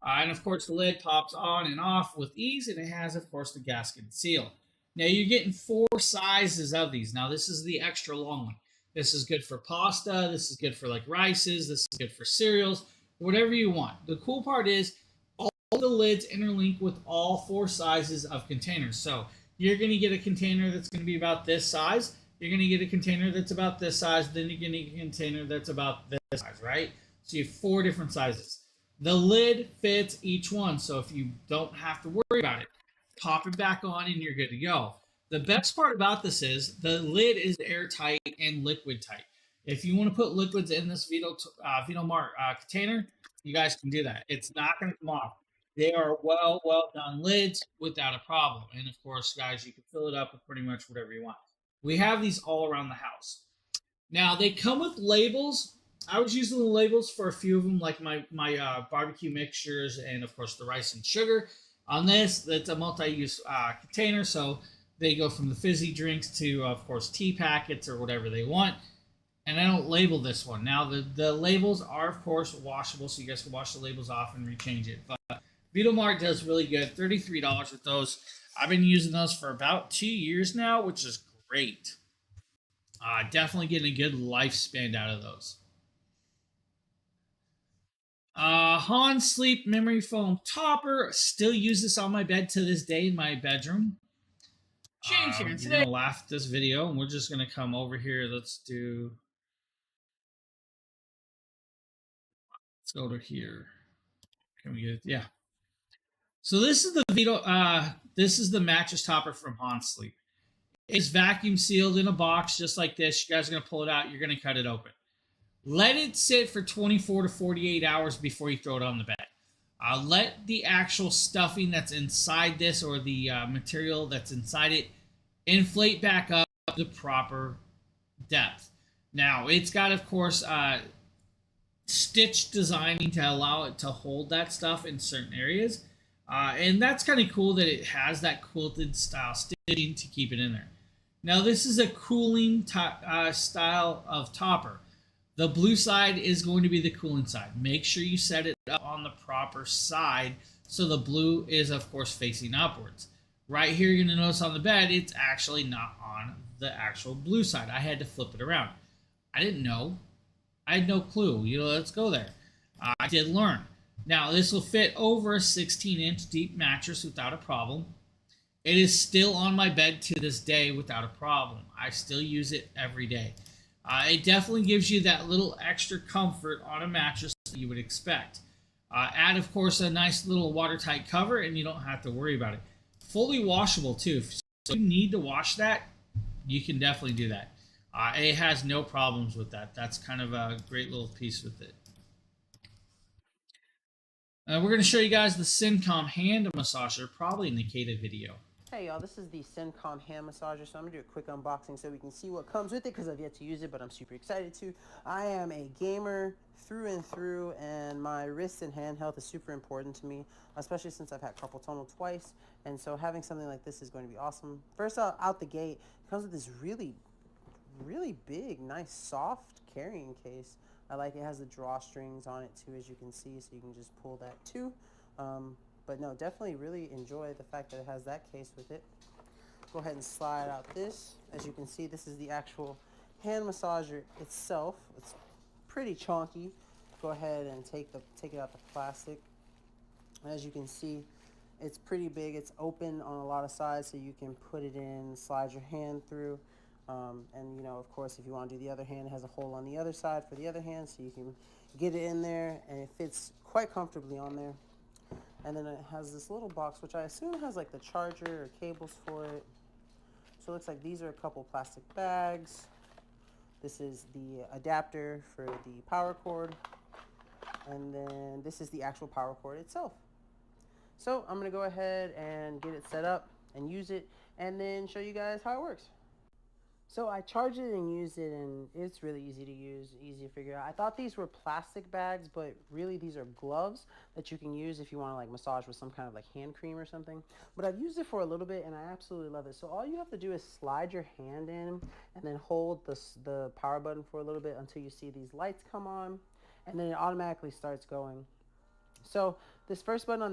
And, of course, the lid pops on and off with ease, and it has, of course, the gasket seal. Now, you're getting 4 sizes of these. Now, this is the extra long one. This is good for pasta. This is good for, rices. This is good for cereals. Whatever you want. The cool part is all the lids interlink with all 4 sizes of containers. So you're going to get a container that's going to be about this size. You're going to get a container that's about this size. Then you're going to get a container that's about this size, right? So you have 4 different sizes. The lid fits each one. So if you don't have to worry about it, pop it back on and you're good to go. The best part about this is the lid is airtight and liquid tight. If you want to put liquids in this VitoMart container, you guys can do that. It's not going to come off. They are well done lids without a problem. And of course, guys, you can fill it up with pretty much whatever you want. We have these all around the house. Now, they come with labels. I was using the labels for a few of them, like my barbecue mixtures and, of course, the rice and sugar. On this, it's a multi-use container, so they go from the fizzy drinks to, of course, tea packets or whatever they want. And I don't label this one. Now, the labels are, of course, washable, so you guys can wash the labels off and rechange it. But VitoMart does really good. $33 with those. I've been using those for about 2 years now, which is great. Definitely getting a good lifespan out of those. Han Sleep Memory Foam Topper. Still use this on my bed to this day in my bedroom. Change here You're today. gonna laugh at this video, and we're just gonna come over here. Let's go to here. Can we get it? Yeah. So this is the video. This is the mattress topper from Han Sleep. It's vacuum sealed in a box just like this. You guys are gonna pull it out. You're gonna cut it open. Let it sit for 24 to 48 hours before you throw it on the bed. Let the actual stuffing that's inside this, or the material that's inside it, inflate back up the proper depth. Now, it's got, of course, stitch designing to allow it to hold that stuff in certain areas. And that's kind of cool that it has that quilted style stitching to keep it in there. Now, this is a cooling style of topper. The blue side is going to be the cooling side. Make sure you set it up on the proper side so the blue is, of course, facing upwards. Right here, you're going to notice on the bed, it's actually not on the actual blue side. I had to flip it around. I didn't know. I had no clue. Let's go there. I did learn. Now, this will fit over a 16-inch deep mattress without a problem. It is still on my bed to this day without a problem. I still use it every day. It definitely gives you that little extra comfort on a mattress that you would expect. Add, of course, a nice little watertight cover, and you don't have to worry about it. Fully washable, too. So if you need to wash that, you can definitely do that. It has no problems with that. That's kind of a great little piece with it. We're going to show you guys the Syncom hand massager, probably in the Nikita video. Hey y'all, this is the Syncom hand massager, so I'm going to do a quick unboxing so we can see what comes with it, because I've yet to use it, but I'm super excited to. I am a gamer through and through, and my wrist and hand health is super important to me, especially since I've had carpal tunnel twice, and so having something like this is going to be awesome. First out the gate, it comes with this really big, nice, soft carrying case. I like it has the drawstrings on it too, as you can see, so you can just pull that too. But no, definitely really enjoy the fact that it has that case with it. Go ahead and slide out this. As you can see, this is the actual hand massager itself. It's pretty chunky. Go ahead and take it out the plastic. As you can see, it's pretty big. It's open on a lot of sides, so you can put it in, slide your hand through. And of course, if you want to do the other hand, it has a hole on the other side for the other hand, so you can get it in there, and it fits quite comfortably on there. And then it has this little box, which I assume has like the charger or cables for it. So it looks like these are a couple plastic bags. This is the adapter for the power cord, and then this is the actual power cord itself. So I'm gonna go ahead and get it set up and use it, and then show you guys how it works. So I charge it and use it, and it's really easy to use, easy to figure out. I thought these were plastic bags, but really these are gloves that you can use if you want to like massage with some kind of like hand cream or something. But I've used it for a little bit, and I absolutely love it. So all you have to do is slide your hand in and then hold the power button for a little bit until you see these lights come on, and then it automatically starts going. So this first button on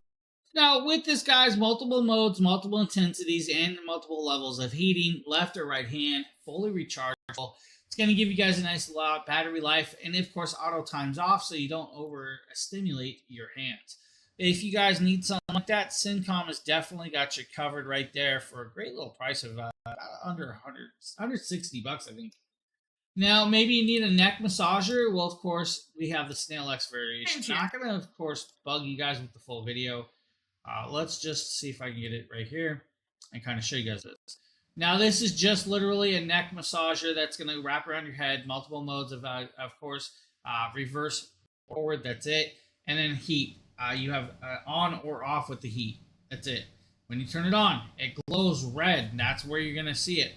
Now, with this, guys, multiple modes, multiple intensities, and multiple levels of heating, left or right hand, fully rechargeable. It's going to give you guys a nice battery life, and of course, auto times off so you don't overstimulate your hands. If you guys need something like that, Syncom has definitely got you covered right there for a great little price of under $160, I think. Now, maybe you need a neck massager. Well, of course, we have the Snail X variation. Not going to, of course, bug you guys with the full video. Let's just see if I can get it right here and kind of show you guys this. Now, this is just literally a neck massager that's going to wrap around your head. Multiple modes of course, reverse, forward, that's it. And then heat. You have on or off with the heat. That's it. When you turn it on, it glows red, and that's where you're going to see it.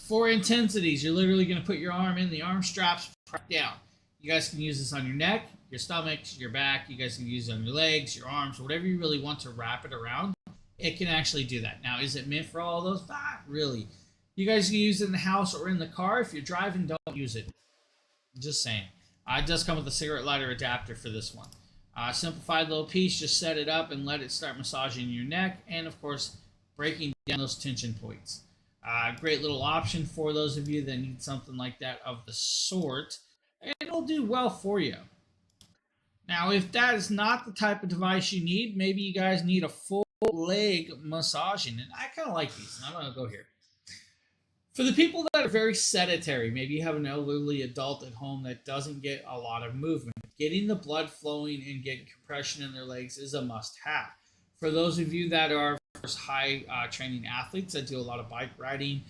For intensities, you're literally going to put your arm in the arm straps right down. You guys can use this on your neck, your stomach, your back. You guys can use it on your legs, your arms, whatever you really want to wrap it around. It can actually do that. Now, is it meant for all those? Not really. You guys can use it in the house or in the car. If you're driving, don't use it. Just saying. It does come with a cigarette lighter adapter for this one. Simplified little piece. Just set it up and let it start massaging your neck. And, of course, breaking down those tension points. Great little option for those of you that need something like that of the sort, and it'll do well for you. Now, if that is not the type of device you need, maybe you guys need a full leg massaging, and I kind of like these. I'm gonna go here. For the people that are very sedentary, maybe you have an elderly adult at home that doesn't get a lot of movement, getting the blood flowing and getting compression in their legs is a must-have. For those of you that are high training athletes that do a lot of bike riding,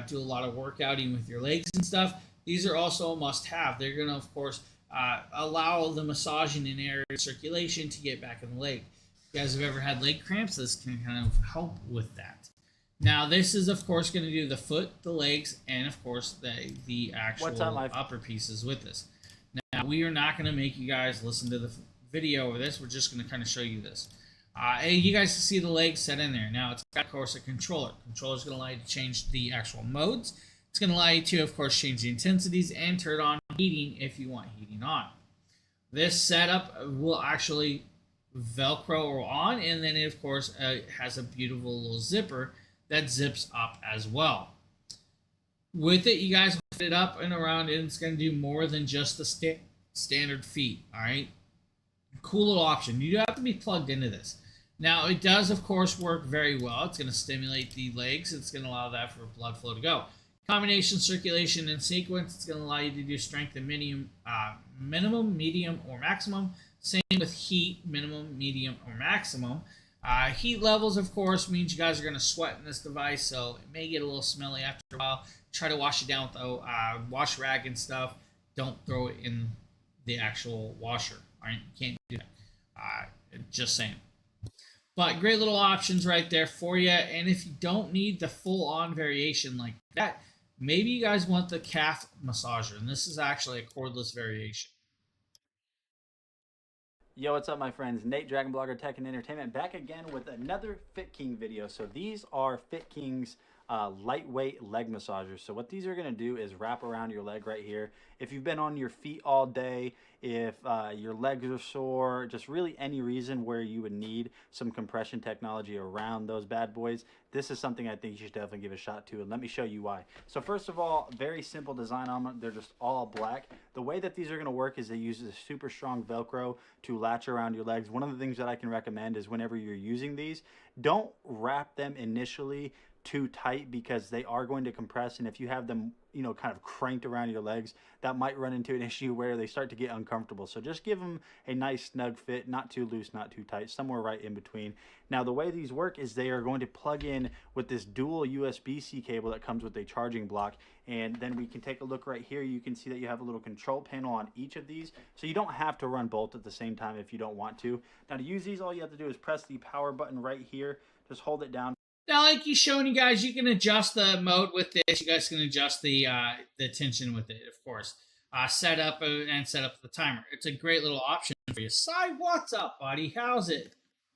do a lot of workouting with your legs and stuff, these are also a must-have. They're going to, of course, allow the massaging and air circulation to get back in the leg. If you guys have ever had leg cramps, this can kind of help with that. Now, this is, of course, going to do the foot, the legs, and, of course, the actual upper pieces with this. Now, we are not going to make you guys listen to the video of this. We're just going to kind of show you this. You guys can see the legs set in there. Now, it's got, of course, a controller. The controller is going to allow you to change the actual modes. It's going to allow you to, of course, change the intensities and turn on heating if you want heating on. This setup will actually Velcro on, and then it, of course, has a beautiful little zipper that zips up as well. With it, you guys lift it up and around, and it's going to do more than just the standard feet, all right? Cool little option. You do have to be plugged into this. Now, it does, of course, work very well. It's going to stimulate the legs. It's going to allow that for blood flow to go. Combination, circulation, and sequence. It's going to allow you to do strength and minimum, medium, or maximum. Same with heat, minimum, medium, or maximum. Heat levels, of course, means you guys are going to sweat in this device, so it may get a little smelly after a while. Try to wash it down with a wash rag and stuff. Don't throw it in the actual washer. All right, you can't do that. Just saying. But great little options right there for you. And if you don't need the full-on variation like that, maybe you guys want the calf massager. And this is actually a cordless variation. Yo, what's up, my friends? Nate, Dragon Blogger Tech and Entertainment, back again with another Fit King video. So these are Fit King's lightweight leg massagers. So what these are going to do is wrap around your leg right here. If you've been on your feet all day, if your legs are sore, just really any reason where you would need some compression technology around those bad boys, this is something I think you should definitely give a shot to, and let me show you why. So first of all, very simple design on them. They're just all black. The way that these are going to work is they use a super strong Velcro to latch around your legs. One of the things that I can recommend is whenever you're using these, don't wrap them initially too tight, because they are going to compress, and if you have them, you know, kind of cranked around your legs, that might run into an issue where they start to get uncomfortable. So just give them a nice snug fit, not too loose, not too tight, somewhere right in between. Now, the way these work is they are going to plug in with this dual USB-C cable that comes with a charging block, and then we can take a look right here. You can see that you have a little control panel on each of these, so you don't have to run both at the same time if you don't want to. Now, to use these, all you have to do is press the power button right here. Just hold it down. Now, like he's showing you guys, you can adjust the mode with this. You guys can adjust the tension with it, of course. Set up and set up the timer. It's a great little option for you. Cy, what's up, buddy? How's it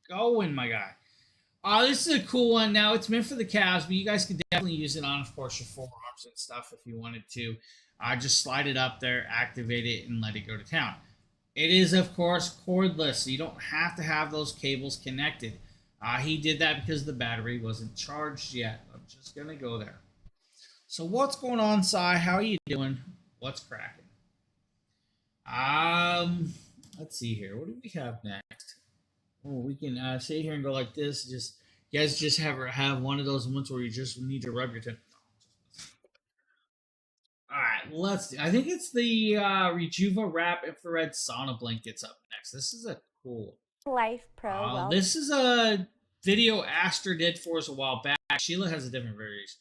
going, my guy? This is a cool one. Now, it's meant for the calves, but you guys could definitely use it on, of course, your forearms and stuff if you wanted to. Just slide it up there, activate it, and let it go to town. It is, of course, cordless, so you don't have to have those cables connected. He did that because the battery wasn't charged yet. I'm just going to go there. So what's going on, Cy? How are you doing? What's cracking? Let's see here. What do we have next? Oh, we can sit here and go like this. Just you guys just have one of those ones where you just need to rub your tongue. All right, let's. I think it's the Rejuva Wrap Infrared Sauna Blankets up next. This is a cool. Life Pro. This is a video Aster did for us a while back. Sheila has a different variation.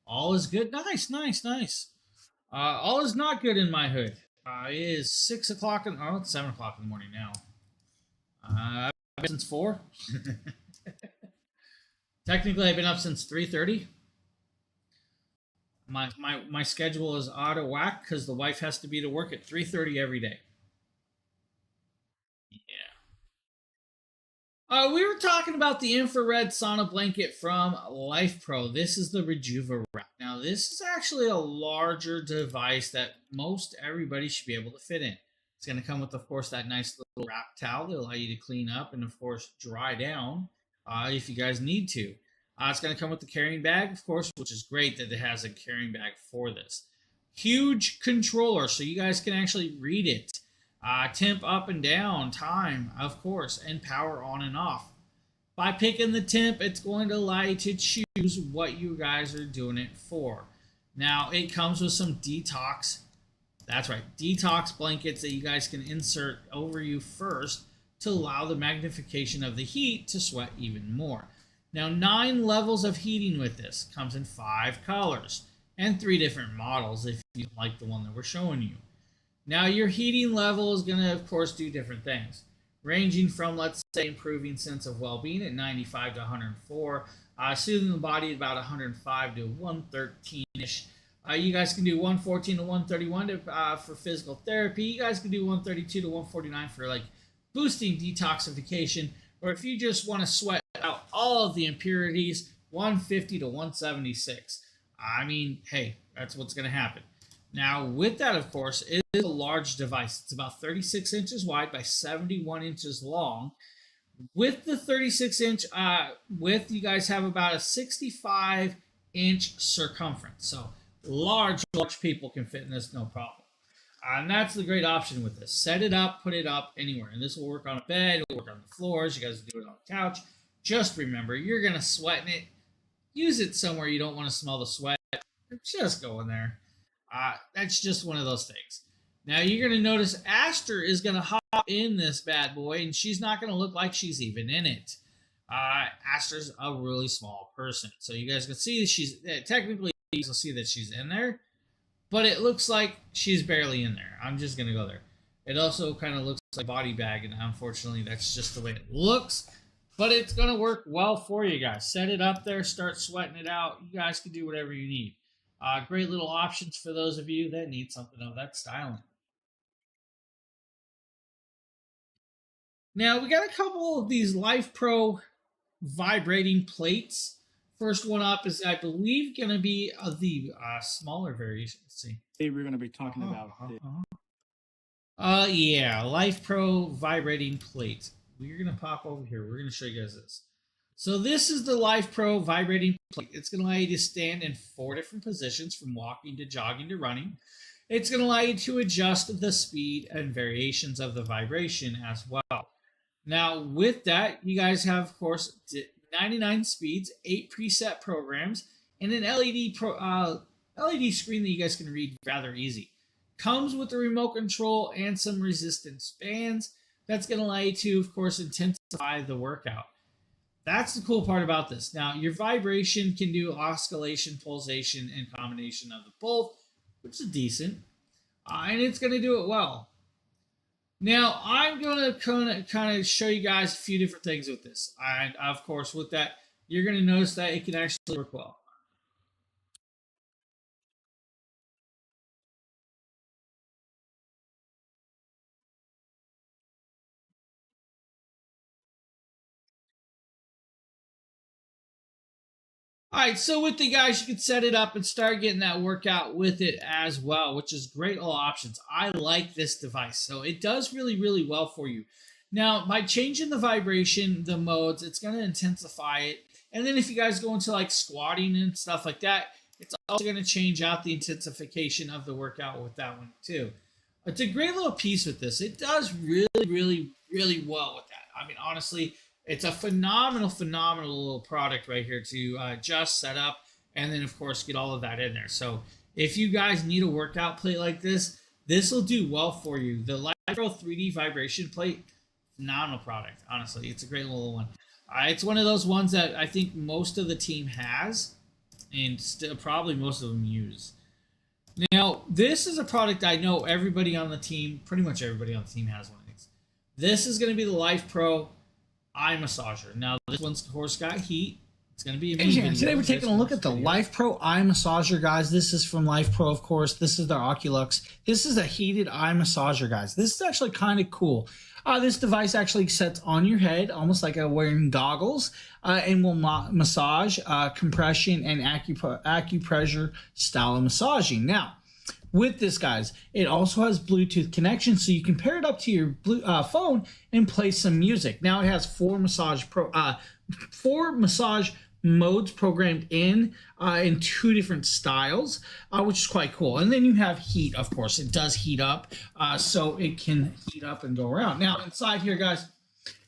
All is good. Nice. All is not good in my hood. It is 6 o'clock. It's 7 o'clock in the morning now. I've been up since 4. Technically, I've been up since 3:30. My schedule is out of whack because the wife has to be to work at 3:30 every day. We were talking about the infrared sauna blanket from Life Pro. This is the Rejuva Wrap. Now, this is actually a larger device that most everybody should be able to fit in. It's going to come with, of course, that nice little wrap towel that allow you to clean up and, of course, dry down if you guys need to. It's going to come with the carrying bag, of course, which is great that it has a carrying bag for this. Huge controller, so you guys can actually read it. Temp up and down, time, of course, and power on and off. By picking the temp, it's going to allow you to choose what you guys are doing it for. Now, it comes with some detox. That's right, detox blankets that you guys can insert over you first to allow the magnification of the heat to sweat even more. Now, 9 levels of heating with this. Comes in 5 colors and 3 different models if you like the one that we're showing you. Now, your heating level is going to, of course, do different things, ranging from, let's say, improving sense of well-being at 95 to 104, soothing the body at about 105 to 113-ish. You guys can do 114 to 131 for physical therapy. You guys can do 132 to 149 for like boosting detoxification. Or if you just want to sweat out all of the impurities, 150 to 176. I mean, hey, that's what's going to happen. Now, with that, of course, it is a large device. It's about 36 inches wide by 71 inches long. With the 36-inch width, you guys have about a 65-inch circumference. So large people can fit in this, no problem. And that's the great option with this. Set it up, put it up anywhere. And this will work on a bed, it'll work on the floors. You guys do it on the couch. Just remember, you're going to sweat in it. Use it somewhere you don't want to smell the sweat. Just go in there. That's just one of those things. Now, you're going to notice Aster is going to hop in this bad boy, and she's not going to look like she's even in it. Aster's a really small person. So you guys can see she's technically, you can see that she's in there, but it looks like she's barely in there. I'm just going to go there. It also kind of looks like a body bag, and unfortunately, that's just the way it looks. But it's going to work well for you guys. Set it up there, start sweating it out. You guys can do whatever you need. Great little options for those of you that need something of that styling. Now, we got a couple of these Life Pro vibrating plates. First one up is, I believe, going to be the smaller variation. Let's see. Today we're going to be talking about yeah, Life Pro vibrating plate. We're going to pop over here. We're going to show you guys this. So this is the Life Pro vibrating plate. It's going to allow you to stand in 4 different positions, from walking to jogging to running. It's going to allow you to adjust the speed and variations of the vibration as well. Now, with that, you guys have, of course, 99 speeds, 8 preset programs, and an LED screen that you guys can read rather easy. Comes with the remote control and some resistance bands. That's going to allow you to, of course, intensify the workout. That's the cool part about this. Now, your vibration can do oscillation, pulsation, and combination of the both, which is decent. And it's going to do it well. Now, I'm going to kind of show you guys a few different things with this. And, of course, with that, you're going to notice that it can actually work well. All right, so with the guys, you can set it up and start getting that workout with it as well, which is great all options. I like this device. So it does really, really well for you. Now, by changing the vibration, the modes, it's going to intensify it. And then if you guys go into like squatting and stuff like that, it's also going to change out the intensification of the workout with that one too. It's a great little piece with this. It does really, really, really well with that. I mean, honestly, it's a phenomenal little product right here to just set up and then, of course, get all of that in there. So if you guys need a workout plate like this, this will do well for you. The Life Pro 3D vibration plate, phenomenal product, honestly. It's a great little one. It's one of those ones that I think most of the team has and still probably most of them use. Now, this is a product I know everybody on the team, pretty much everybody on the team has one of these. This is going to be the Life Pro eye massager. Now, this one's, of course, got heat. It's going to be a Hey, today we're taking a look at the Life Pro eye massager, guys. This is from Life Pro, of course. This is their Oculux. This is a heated eye massager, guys. This is actually kind of cool. This device actually sets on your head, almost like wearing goggles, and will massage, compression, and acupressure style of massaging. Now, with this, guys, it also has Bluetooth connection, so you can pair it up to your phone and play some music. Now, it has four massage modes programmed in 2 different styles, which is quite cool. And then you have heat, of course. It does heat up, so it can heat up and go around. Now, inside here, guys,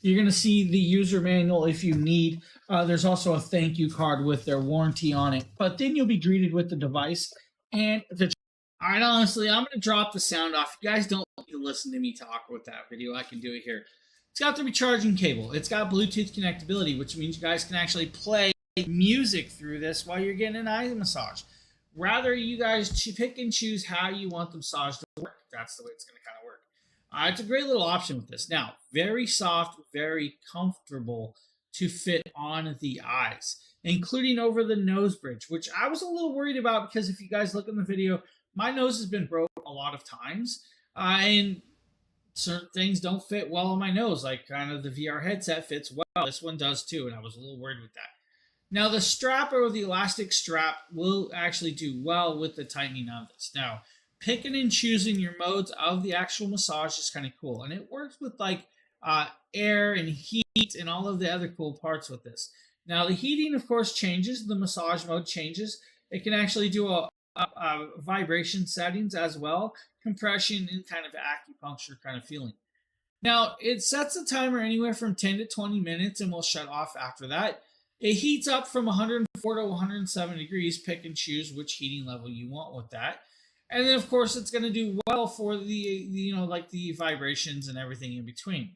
you're going to see the user manual if you need. There's also a thank you card with their warranty on it. But then you'll be greeted with the device and the. All right, honestly, I'm going to drop the sound off. You guys don't need to listen to me talk with that video. I can do it here. It's got the recharging cable. It's got Bluetooth connectability, which means you guys can actually play music through this while you're getting an eye massage. Rather, you guys pick and choose how you want the massage to work. That's the way it's going to kind of work. It's a great little option with this. Now, very soft, very comfortable to fit on the eyes, including over the nose bridge, which I was a little worried about because if you guys look in the video, my nose has been broke a lot of times, and certain things don't fit well on my nose, like kind of the VR headset fits well. This one does too, and I was a little worried with that. Now, the strap or the elastic strap will actually do well with the tightening of this. Now, picking and choosing your modes of the actual massage is kind of cool, and it works with like air and heat and all of the other cool parts with this. Now, the heating, of course, changes. The massage mode changes. It can actually do a vibration settings as well, compression and kind of acupuncture kind of feeling. Now, it sets the timer anywhere from 10 to 20 minutes and will shut off after that. It heats up from 104 to 107 degrees. Pick and choose which heating level you want with that. And then, of course, it's going to do well for the like the vibrations and everything in between.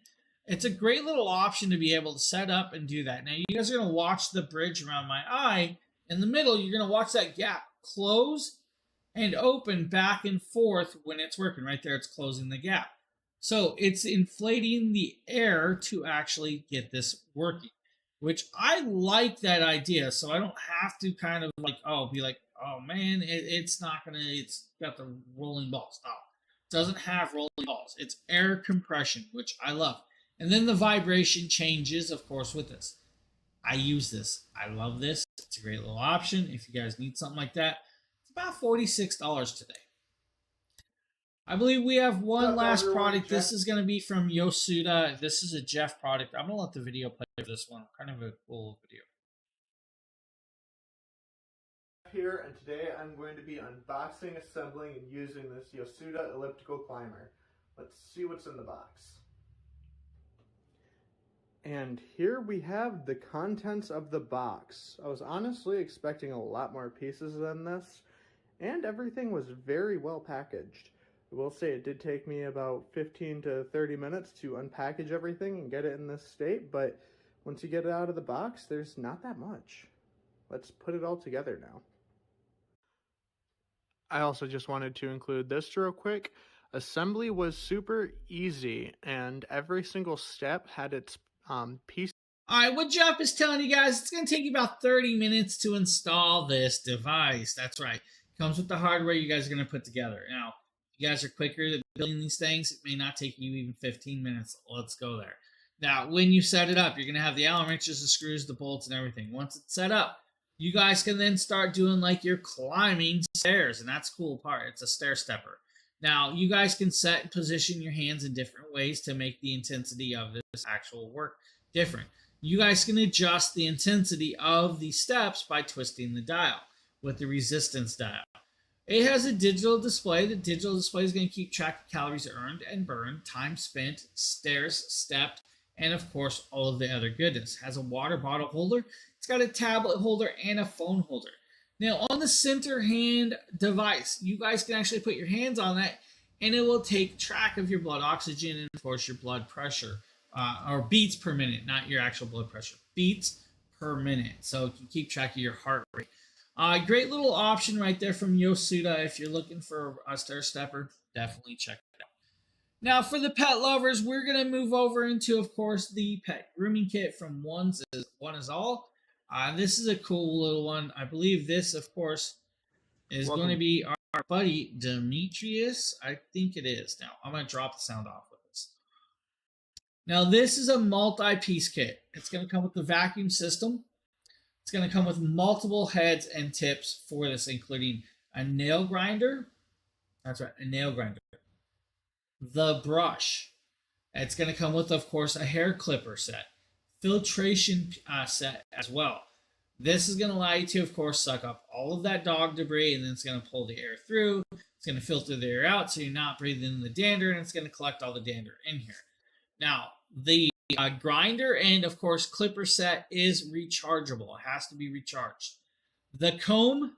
It's a great little option to be able to set up and do that. Now, you guys are going to watch the bridge around my eye. In the middle, you're going to watch that gap close and open back and forth when it's working. Right there, it's closing the gap. So it's inflating the air to actually get this working, which I like that idea. So I don't have to kind of be like, oh man, it's got the rolling balls. No, it doesn't have rolling balls. It's air compression, which I love. And then the vibration changes, of course, with this. I use this. I love this. It's a great little option. If you guys need something like that, it's about $46 today. I believe we have one last product. This is going to be from Yosuda. This is a Jeff product. I'm going to let the video play for this one. Kind of a cool video. Here, and today I'm going to be unboxing, assembling, and using this Yosuda elliptical climber. Let's see what's in the box. And here we have the contents of the box. I was honestly expecting a lot more pieces than this, and everything was very well packaged. I will say it did take me about 15 to 30 minutes to unpackage everything and get it in this state, but once you get it out of the box, there's not that much. Let's put it all together now. I also just wanted to include this real quick. Assembly was super easy, and every single step had its piece. All right, what Jeff is telling you guys, it's going to take you about 30 minutes to install this device. That's right. It comes with the hardware you guys are going to put together. Now, if you guys are quicker at building these things, it may not take you even 15 minutes. Let's go there. Now, when you set it up, you're going to have the Allen wrenches, the screws, the bolts, and everything. Once it's set up, you guys can then start doing like your climbing stairs, and that's the cool part. It's a stair stepper. Now, you guys can set and position your hands in different ways to make the intensity of this actual work different. You guys can adjust the intensity of the steps by twisting the dial with the resistance dial. It has a digital display. The digital display is going to keep track of calories earned and burned, time spent, stairs stepped, and of course, all of the other goodness. It has a water bottle holder. It's got a tablet holder and a phone holder. Now, on the center hand device, you guys can actually put your hands on that, and it will take track of your blood oxygen and, of course, your blood pressure, or beats per minute, not your actual blood pressure. Beats per minute. So you can keep track of your heart rate. Great little option right there from Yosuda. If you're looking for a stair stepper, definitely check it out. Now, for the pet lovers, we're going to move over into, of course, the pet grooming kit from One Is All. This is a cool little one. I believe this, of course, is going to be our buddy Demetrius. I think it is. Now, I'm going to drop the sound off with this. Now, this is a multi-piece kit. It's going to come with the vacuum system. It's going to come with multiple heads and tips for this, including a nail grinder. That's right, a nail grinder. The brush. It's going to come with, of course, a hair clipper set. Filtration set as well. This is going to allow you to, of course, suck up all of that dog debris, and then it's going to pull the air through. It's going to filter the air out so you're not breathing in the dander, and it's going to collect all the dander in here. Now, the grinder and, of course, clipper set is rechargeable. It has to be recharged. The comb,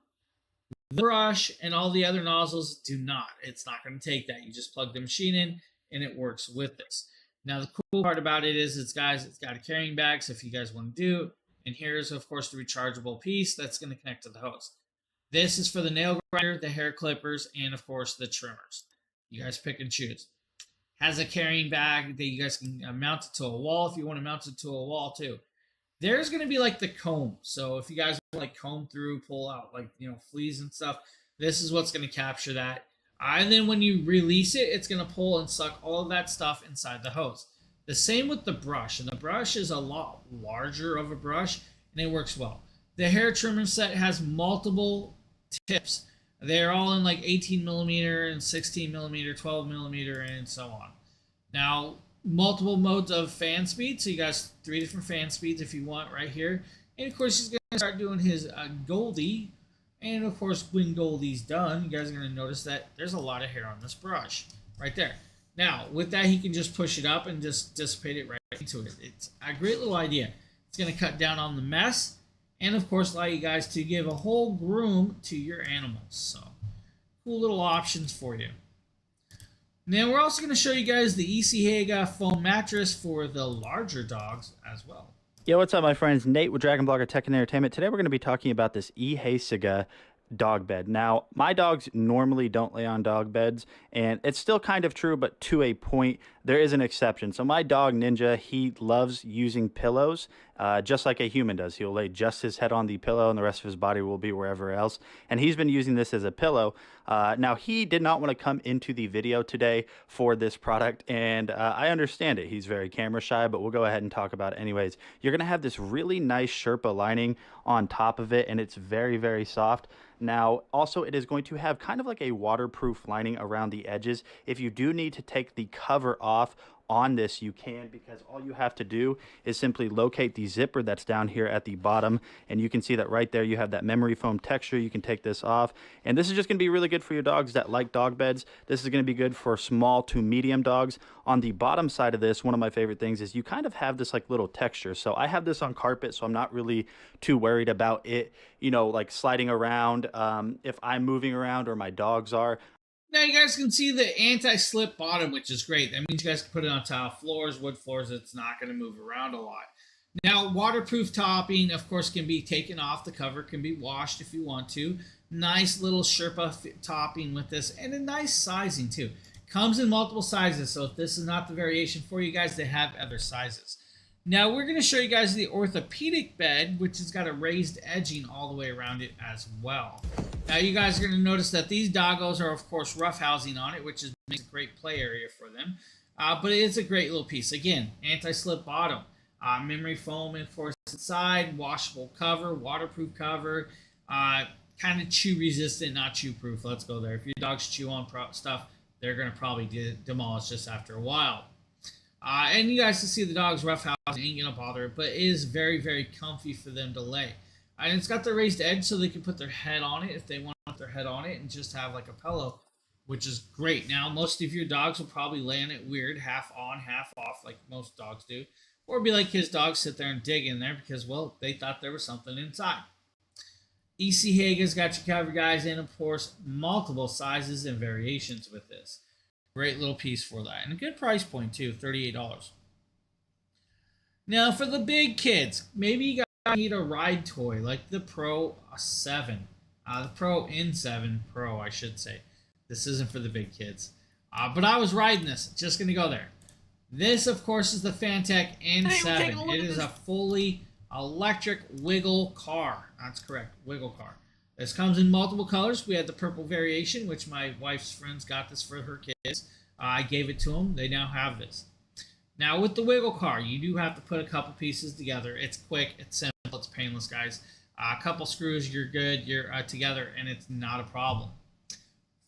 the brush, and all the other nozzles do not. It's not going to take that. You just plug the machine in, and it works with this. Now, the cool part about it is, it's got a carrying bag, so if you guys want to do it. And here's, of course, the rechargeable piece that's going to connect to the hose. This is for the nail grinder, the hair clippers, and, of course, the trimmers. You guys pick and choose. Has a carrying bag that you guys can mount it to a wall if you want to mount it to a wall, too. There's going to be, like, the comb. So if you guys want to, like, comb through, pull out, like, fleas and stuff, this is what's going to capture that. And then when you release it, it's going to pull and suck all of that stuff inside the hose. The same with the brush, and the brush is a lot larger of a brush, and it works well. The hair trimmer set has multiple tips. They're all in like 18 millimeter and 16 millimeter, 12 millimeter, and so on. Now, multiple modes of fan speed, so you guys 3 different fan speeds if you want right here. And of course, he's going to start doing his Goldie. And of course, when Goldie's done, you guys are going to notice that there's a lot of hair on this brush right there. Now, with that, he can just push it up and just dissipate it right into it. It's a great little idea. It's going to cut down on the mess and, of course, allow you guys to give a whole groom to your animals. So, cool little options for you. Now, we're also going to show you guys the Easy foam mattress for the larger dogs as well. Yo, what's up, my friends? Nate with Dragon Blogger Tech and Entertainment. Today, we're going to be talking about this dog bed. Now, my dogs normally don't lay on dog beds, and it's still kind of true, but to a point. There is an exception. So my dog Ninja, he loves using pillows, just like a human does. He'll lay just his head on the pillow and the rest of his body will be wherever else. And he's been using this as a pillow. Now, he did not want to come into the video today for this product, and I understand it. He's very camera shy, but we'll go ahead and talk about it anyways. You're going to have this really nice Sherpa lining on top of it, and it's very, very soft. Now, also, it is going to have kind of like a waterproof lining around the edges. If you do need to take the cover off on this, you can, because all you have to do is simply locate the zipper that's down here at the bottom, and you can see that right there you have that memory foam texture. You can take this off, and this is just going to be really good for your dogs that like dog beds. This is going to be good for small to medium dogs. On the bottom side of this, one of my favorite things is you kind of have this like little texture. So I have this on carpet, so I'm not really too worried about it, like sliding around if I'm moving around or my dogs are. Now you guys can see the anti-slip bottom, which is great. That means you guys can put it on tile floors, wood floors. It's not going to move around a lot. Now, waterproof topping, of course, can be taken off. The cover can be washed if you want to. Nice little Sherpa topping with this, and a nice sizing too. Comes in multiple sizes, so if this is not the variation for you guys, they have other sizes. Now, we're going to show you guys the orthopedic bed, which has got a raised edging all the way around it as well. Now, you guys are going to notice that these doggos are, of course, rough housing on it, which makes a great play area for them. But it is a great little piece. Again, anti-slip bottom, memory foam reinforced inside, washable cover, waterproof cover, kind of chew resistant, not chew proof. Let's go there. If your dogs chew on stuff, they're going to probably demolish just after a while. And you guys can see the dog's rough housing ain't going to bother it, but it is very, very comfy for them to lay. And it's got the raised edge so they can put their head on it if they want to put their head on it and just have like a pillow, which is great. Now, most of your dogs will probably lay on it weird, half on, half off, like most dogs do. Or be like his dog, sit there and dig in there because, well, they thought there was something inside. EC Hagen's got you covered, guys, and of course, multiple sizes and variations with this. Great little piece for that. And a good price point, too, $38. Now, for the big kids, maybe you need a ride toy like the Pro 7. The Pro N7 Pro, I should say. This isn't for the big kids. But I was riding this. Just going to go there. This, of course, is the Fantech N7. It is a fully electric wiggle car. That's correct. Wiggle car. This comes in multiple colors. We had the purple variation, which my wife's friends got this for her kids. I gave it to them. They now have this. Now, with the wiggle car, you do have to put a couple pieces together. It's quick. It's simple. It's painless, guys. A couple screws, you're good. You're together, and it's not a problem.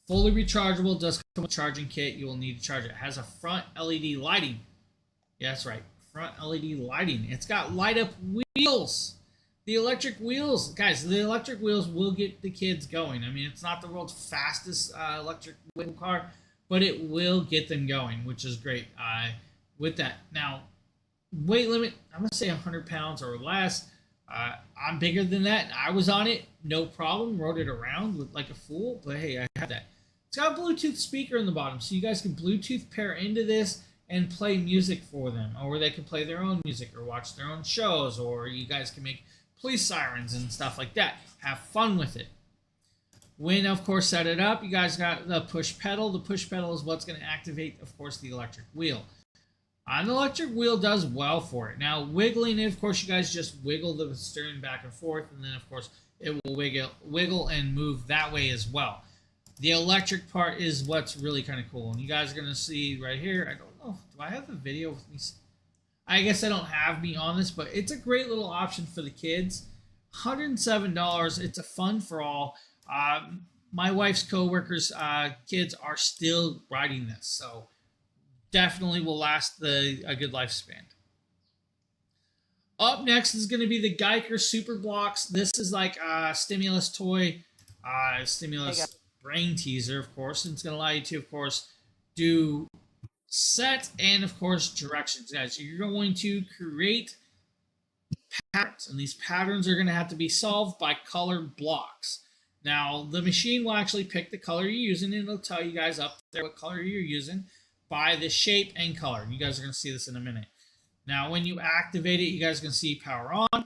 Fully rechargeable. Does come with a charging kit. You will need to charge it. It has a front LED lighting. Yeah, that's right. Front LED lighting. It's got light-up wheels. The electric wheels, guys, the electric wheels will get the kids going. I mean, it's not the world's fastest electric wheel car, but it will get them going, which is great. With that, now weight limit, I'm gonna say 100 pounds or less. I'm bigger than that. I was on it, no problem. Rode it around with like a fool, but hey, I had that. It's got a Bluetooth speaker in the bottom, so you guys can Bluetooth pair into this and play music for them, or they can play their own music or watch their own shows, or you guys can make police sirens and stuff like that. Have fun with it. When, of course, set it up, you guys got the push pedal. The push pedal is what's going to activate, of course, the electric wheel. An electric wheel does well for it. Now, wiggling it, of course, you guys just wiggle the steering back and forth, and then, of course, it will wiggle and move that way as well. The electric part is what's really kind of cool. And you guys are going to see right here, I don't know, do I have the video with me? I guess I don't have me on this, but it's a great little option for the kids. $107. It's a fun for all. My wife's coworkers' kids are still riding this, so definitely will last a good lifespan. Up next is going to be the Geiger Super Blocks. This is like a stimulus toy, stimulus brain teaser, of course. And it's going to allow you to, of course, do set and, of course, directions. Guys, you're going to create patterns, and these patterns are going to have to be solved by colored blocks. Now, the machine will actually pick the color you're using, and it'll tell you guys up there what color you're using by the shape and color. You guys are going to see this in a minute. Now, when you activate it, you guys are going to see power on.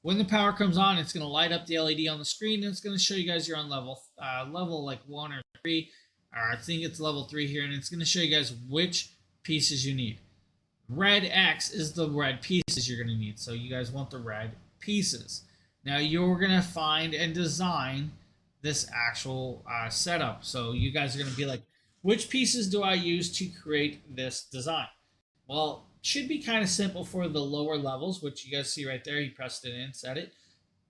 When the power comes on, it's going to light up the LED on the screen, and it's going to show you guys you're on level like 1 or 3. Or I think it's level 3 here, and it's going to show you guys which pieces you need. Red X is the red pieces you're going to need, so you guys want the red pieces. Now, you're going to find and design this actual setup. So you guys are going to be like, which pieces do I use to create this design? Well, it should be kind of simple for the lower levels, which you guys see right there. He pressed it in, set it.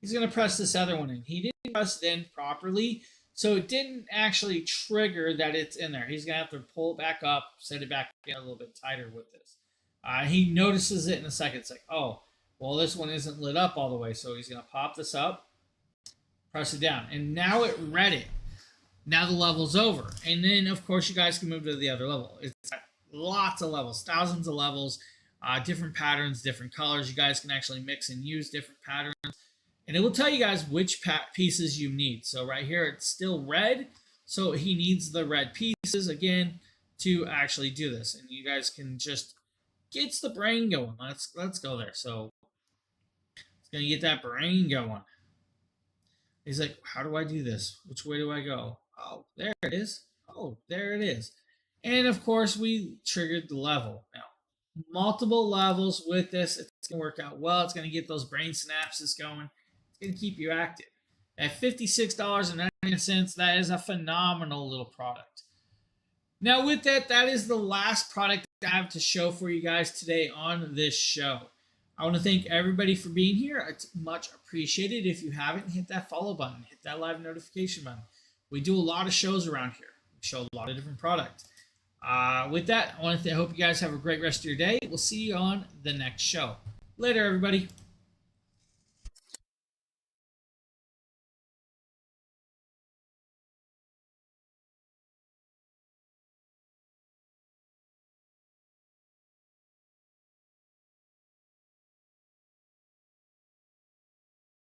He's going to press this other one in. He didn't press it in properly, so it didn't actually trigger that it's in there. He's going to have to pull it back up, set it back in a little bit tighter with this. He notices it in a second. It's like, oh, well, this one isn't lit up all the way, so he's going to pop this up, press it down, and now it read it. Now the level's over. And then, of course, you guys can move to the other level. It's got lots of levels, thousands of levels, different patterns, different colors. You guys can actually mix and use different patterns. And it will tell you guys which pieces you need. So right here, it's still red. So he needs the red pieces, again, to actually do this. And you guys can just get the brain going. Let's go there. So it's going to get that brain going. He's like, how do I do this? Which way do I go? Oh, there it is. Oh, there it is. And, of course, we triggered the level. Now, multiple levels with this. It's going to work out well. It's going to get those brain synapses going. It's going to keep you active. At $56.99, that is a phenomenal little product. Now, with that, that is the last product I have to show for you guys today on this show. I want to thank everybody for being here. It's much appreciated. If you haven't, hit that follow button. Hit that live notification button. We do a lot of shows around here. We show a lot of different products. With that, I hope you guys have a great rest of your day. We'll see you on the next show. Later, everybody.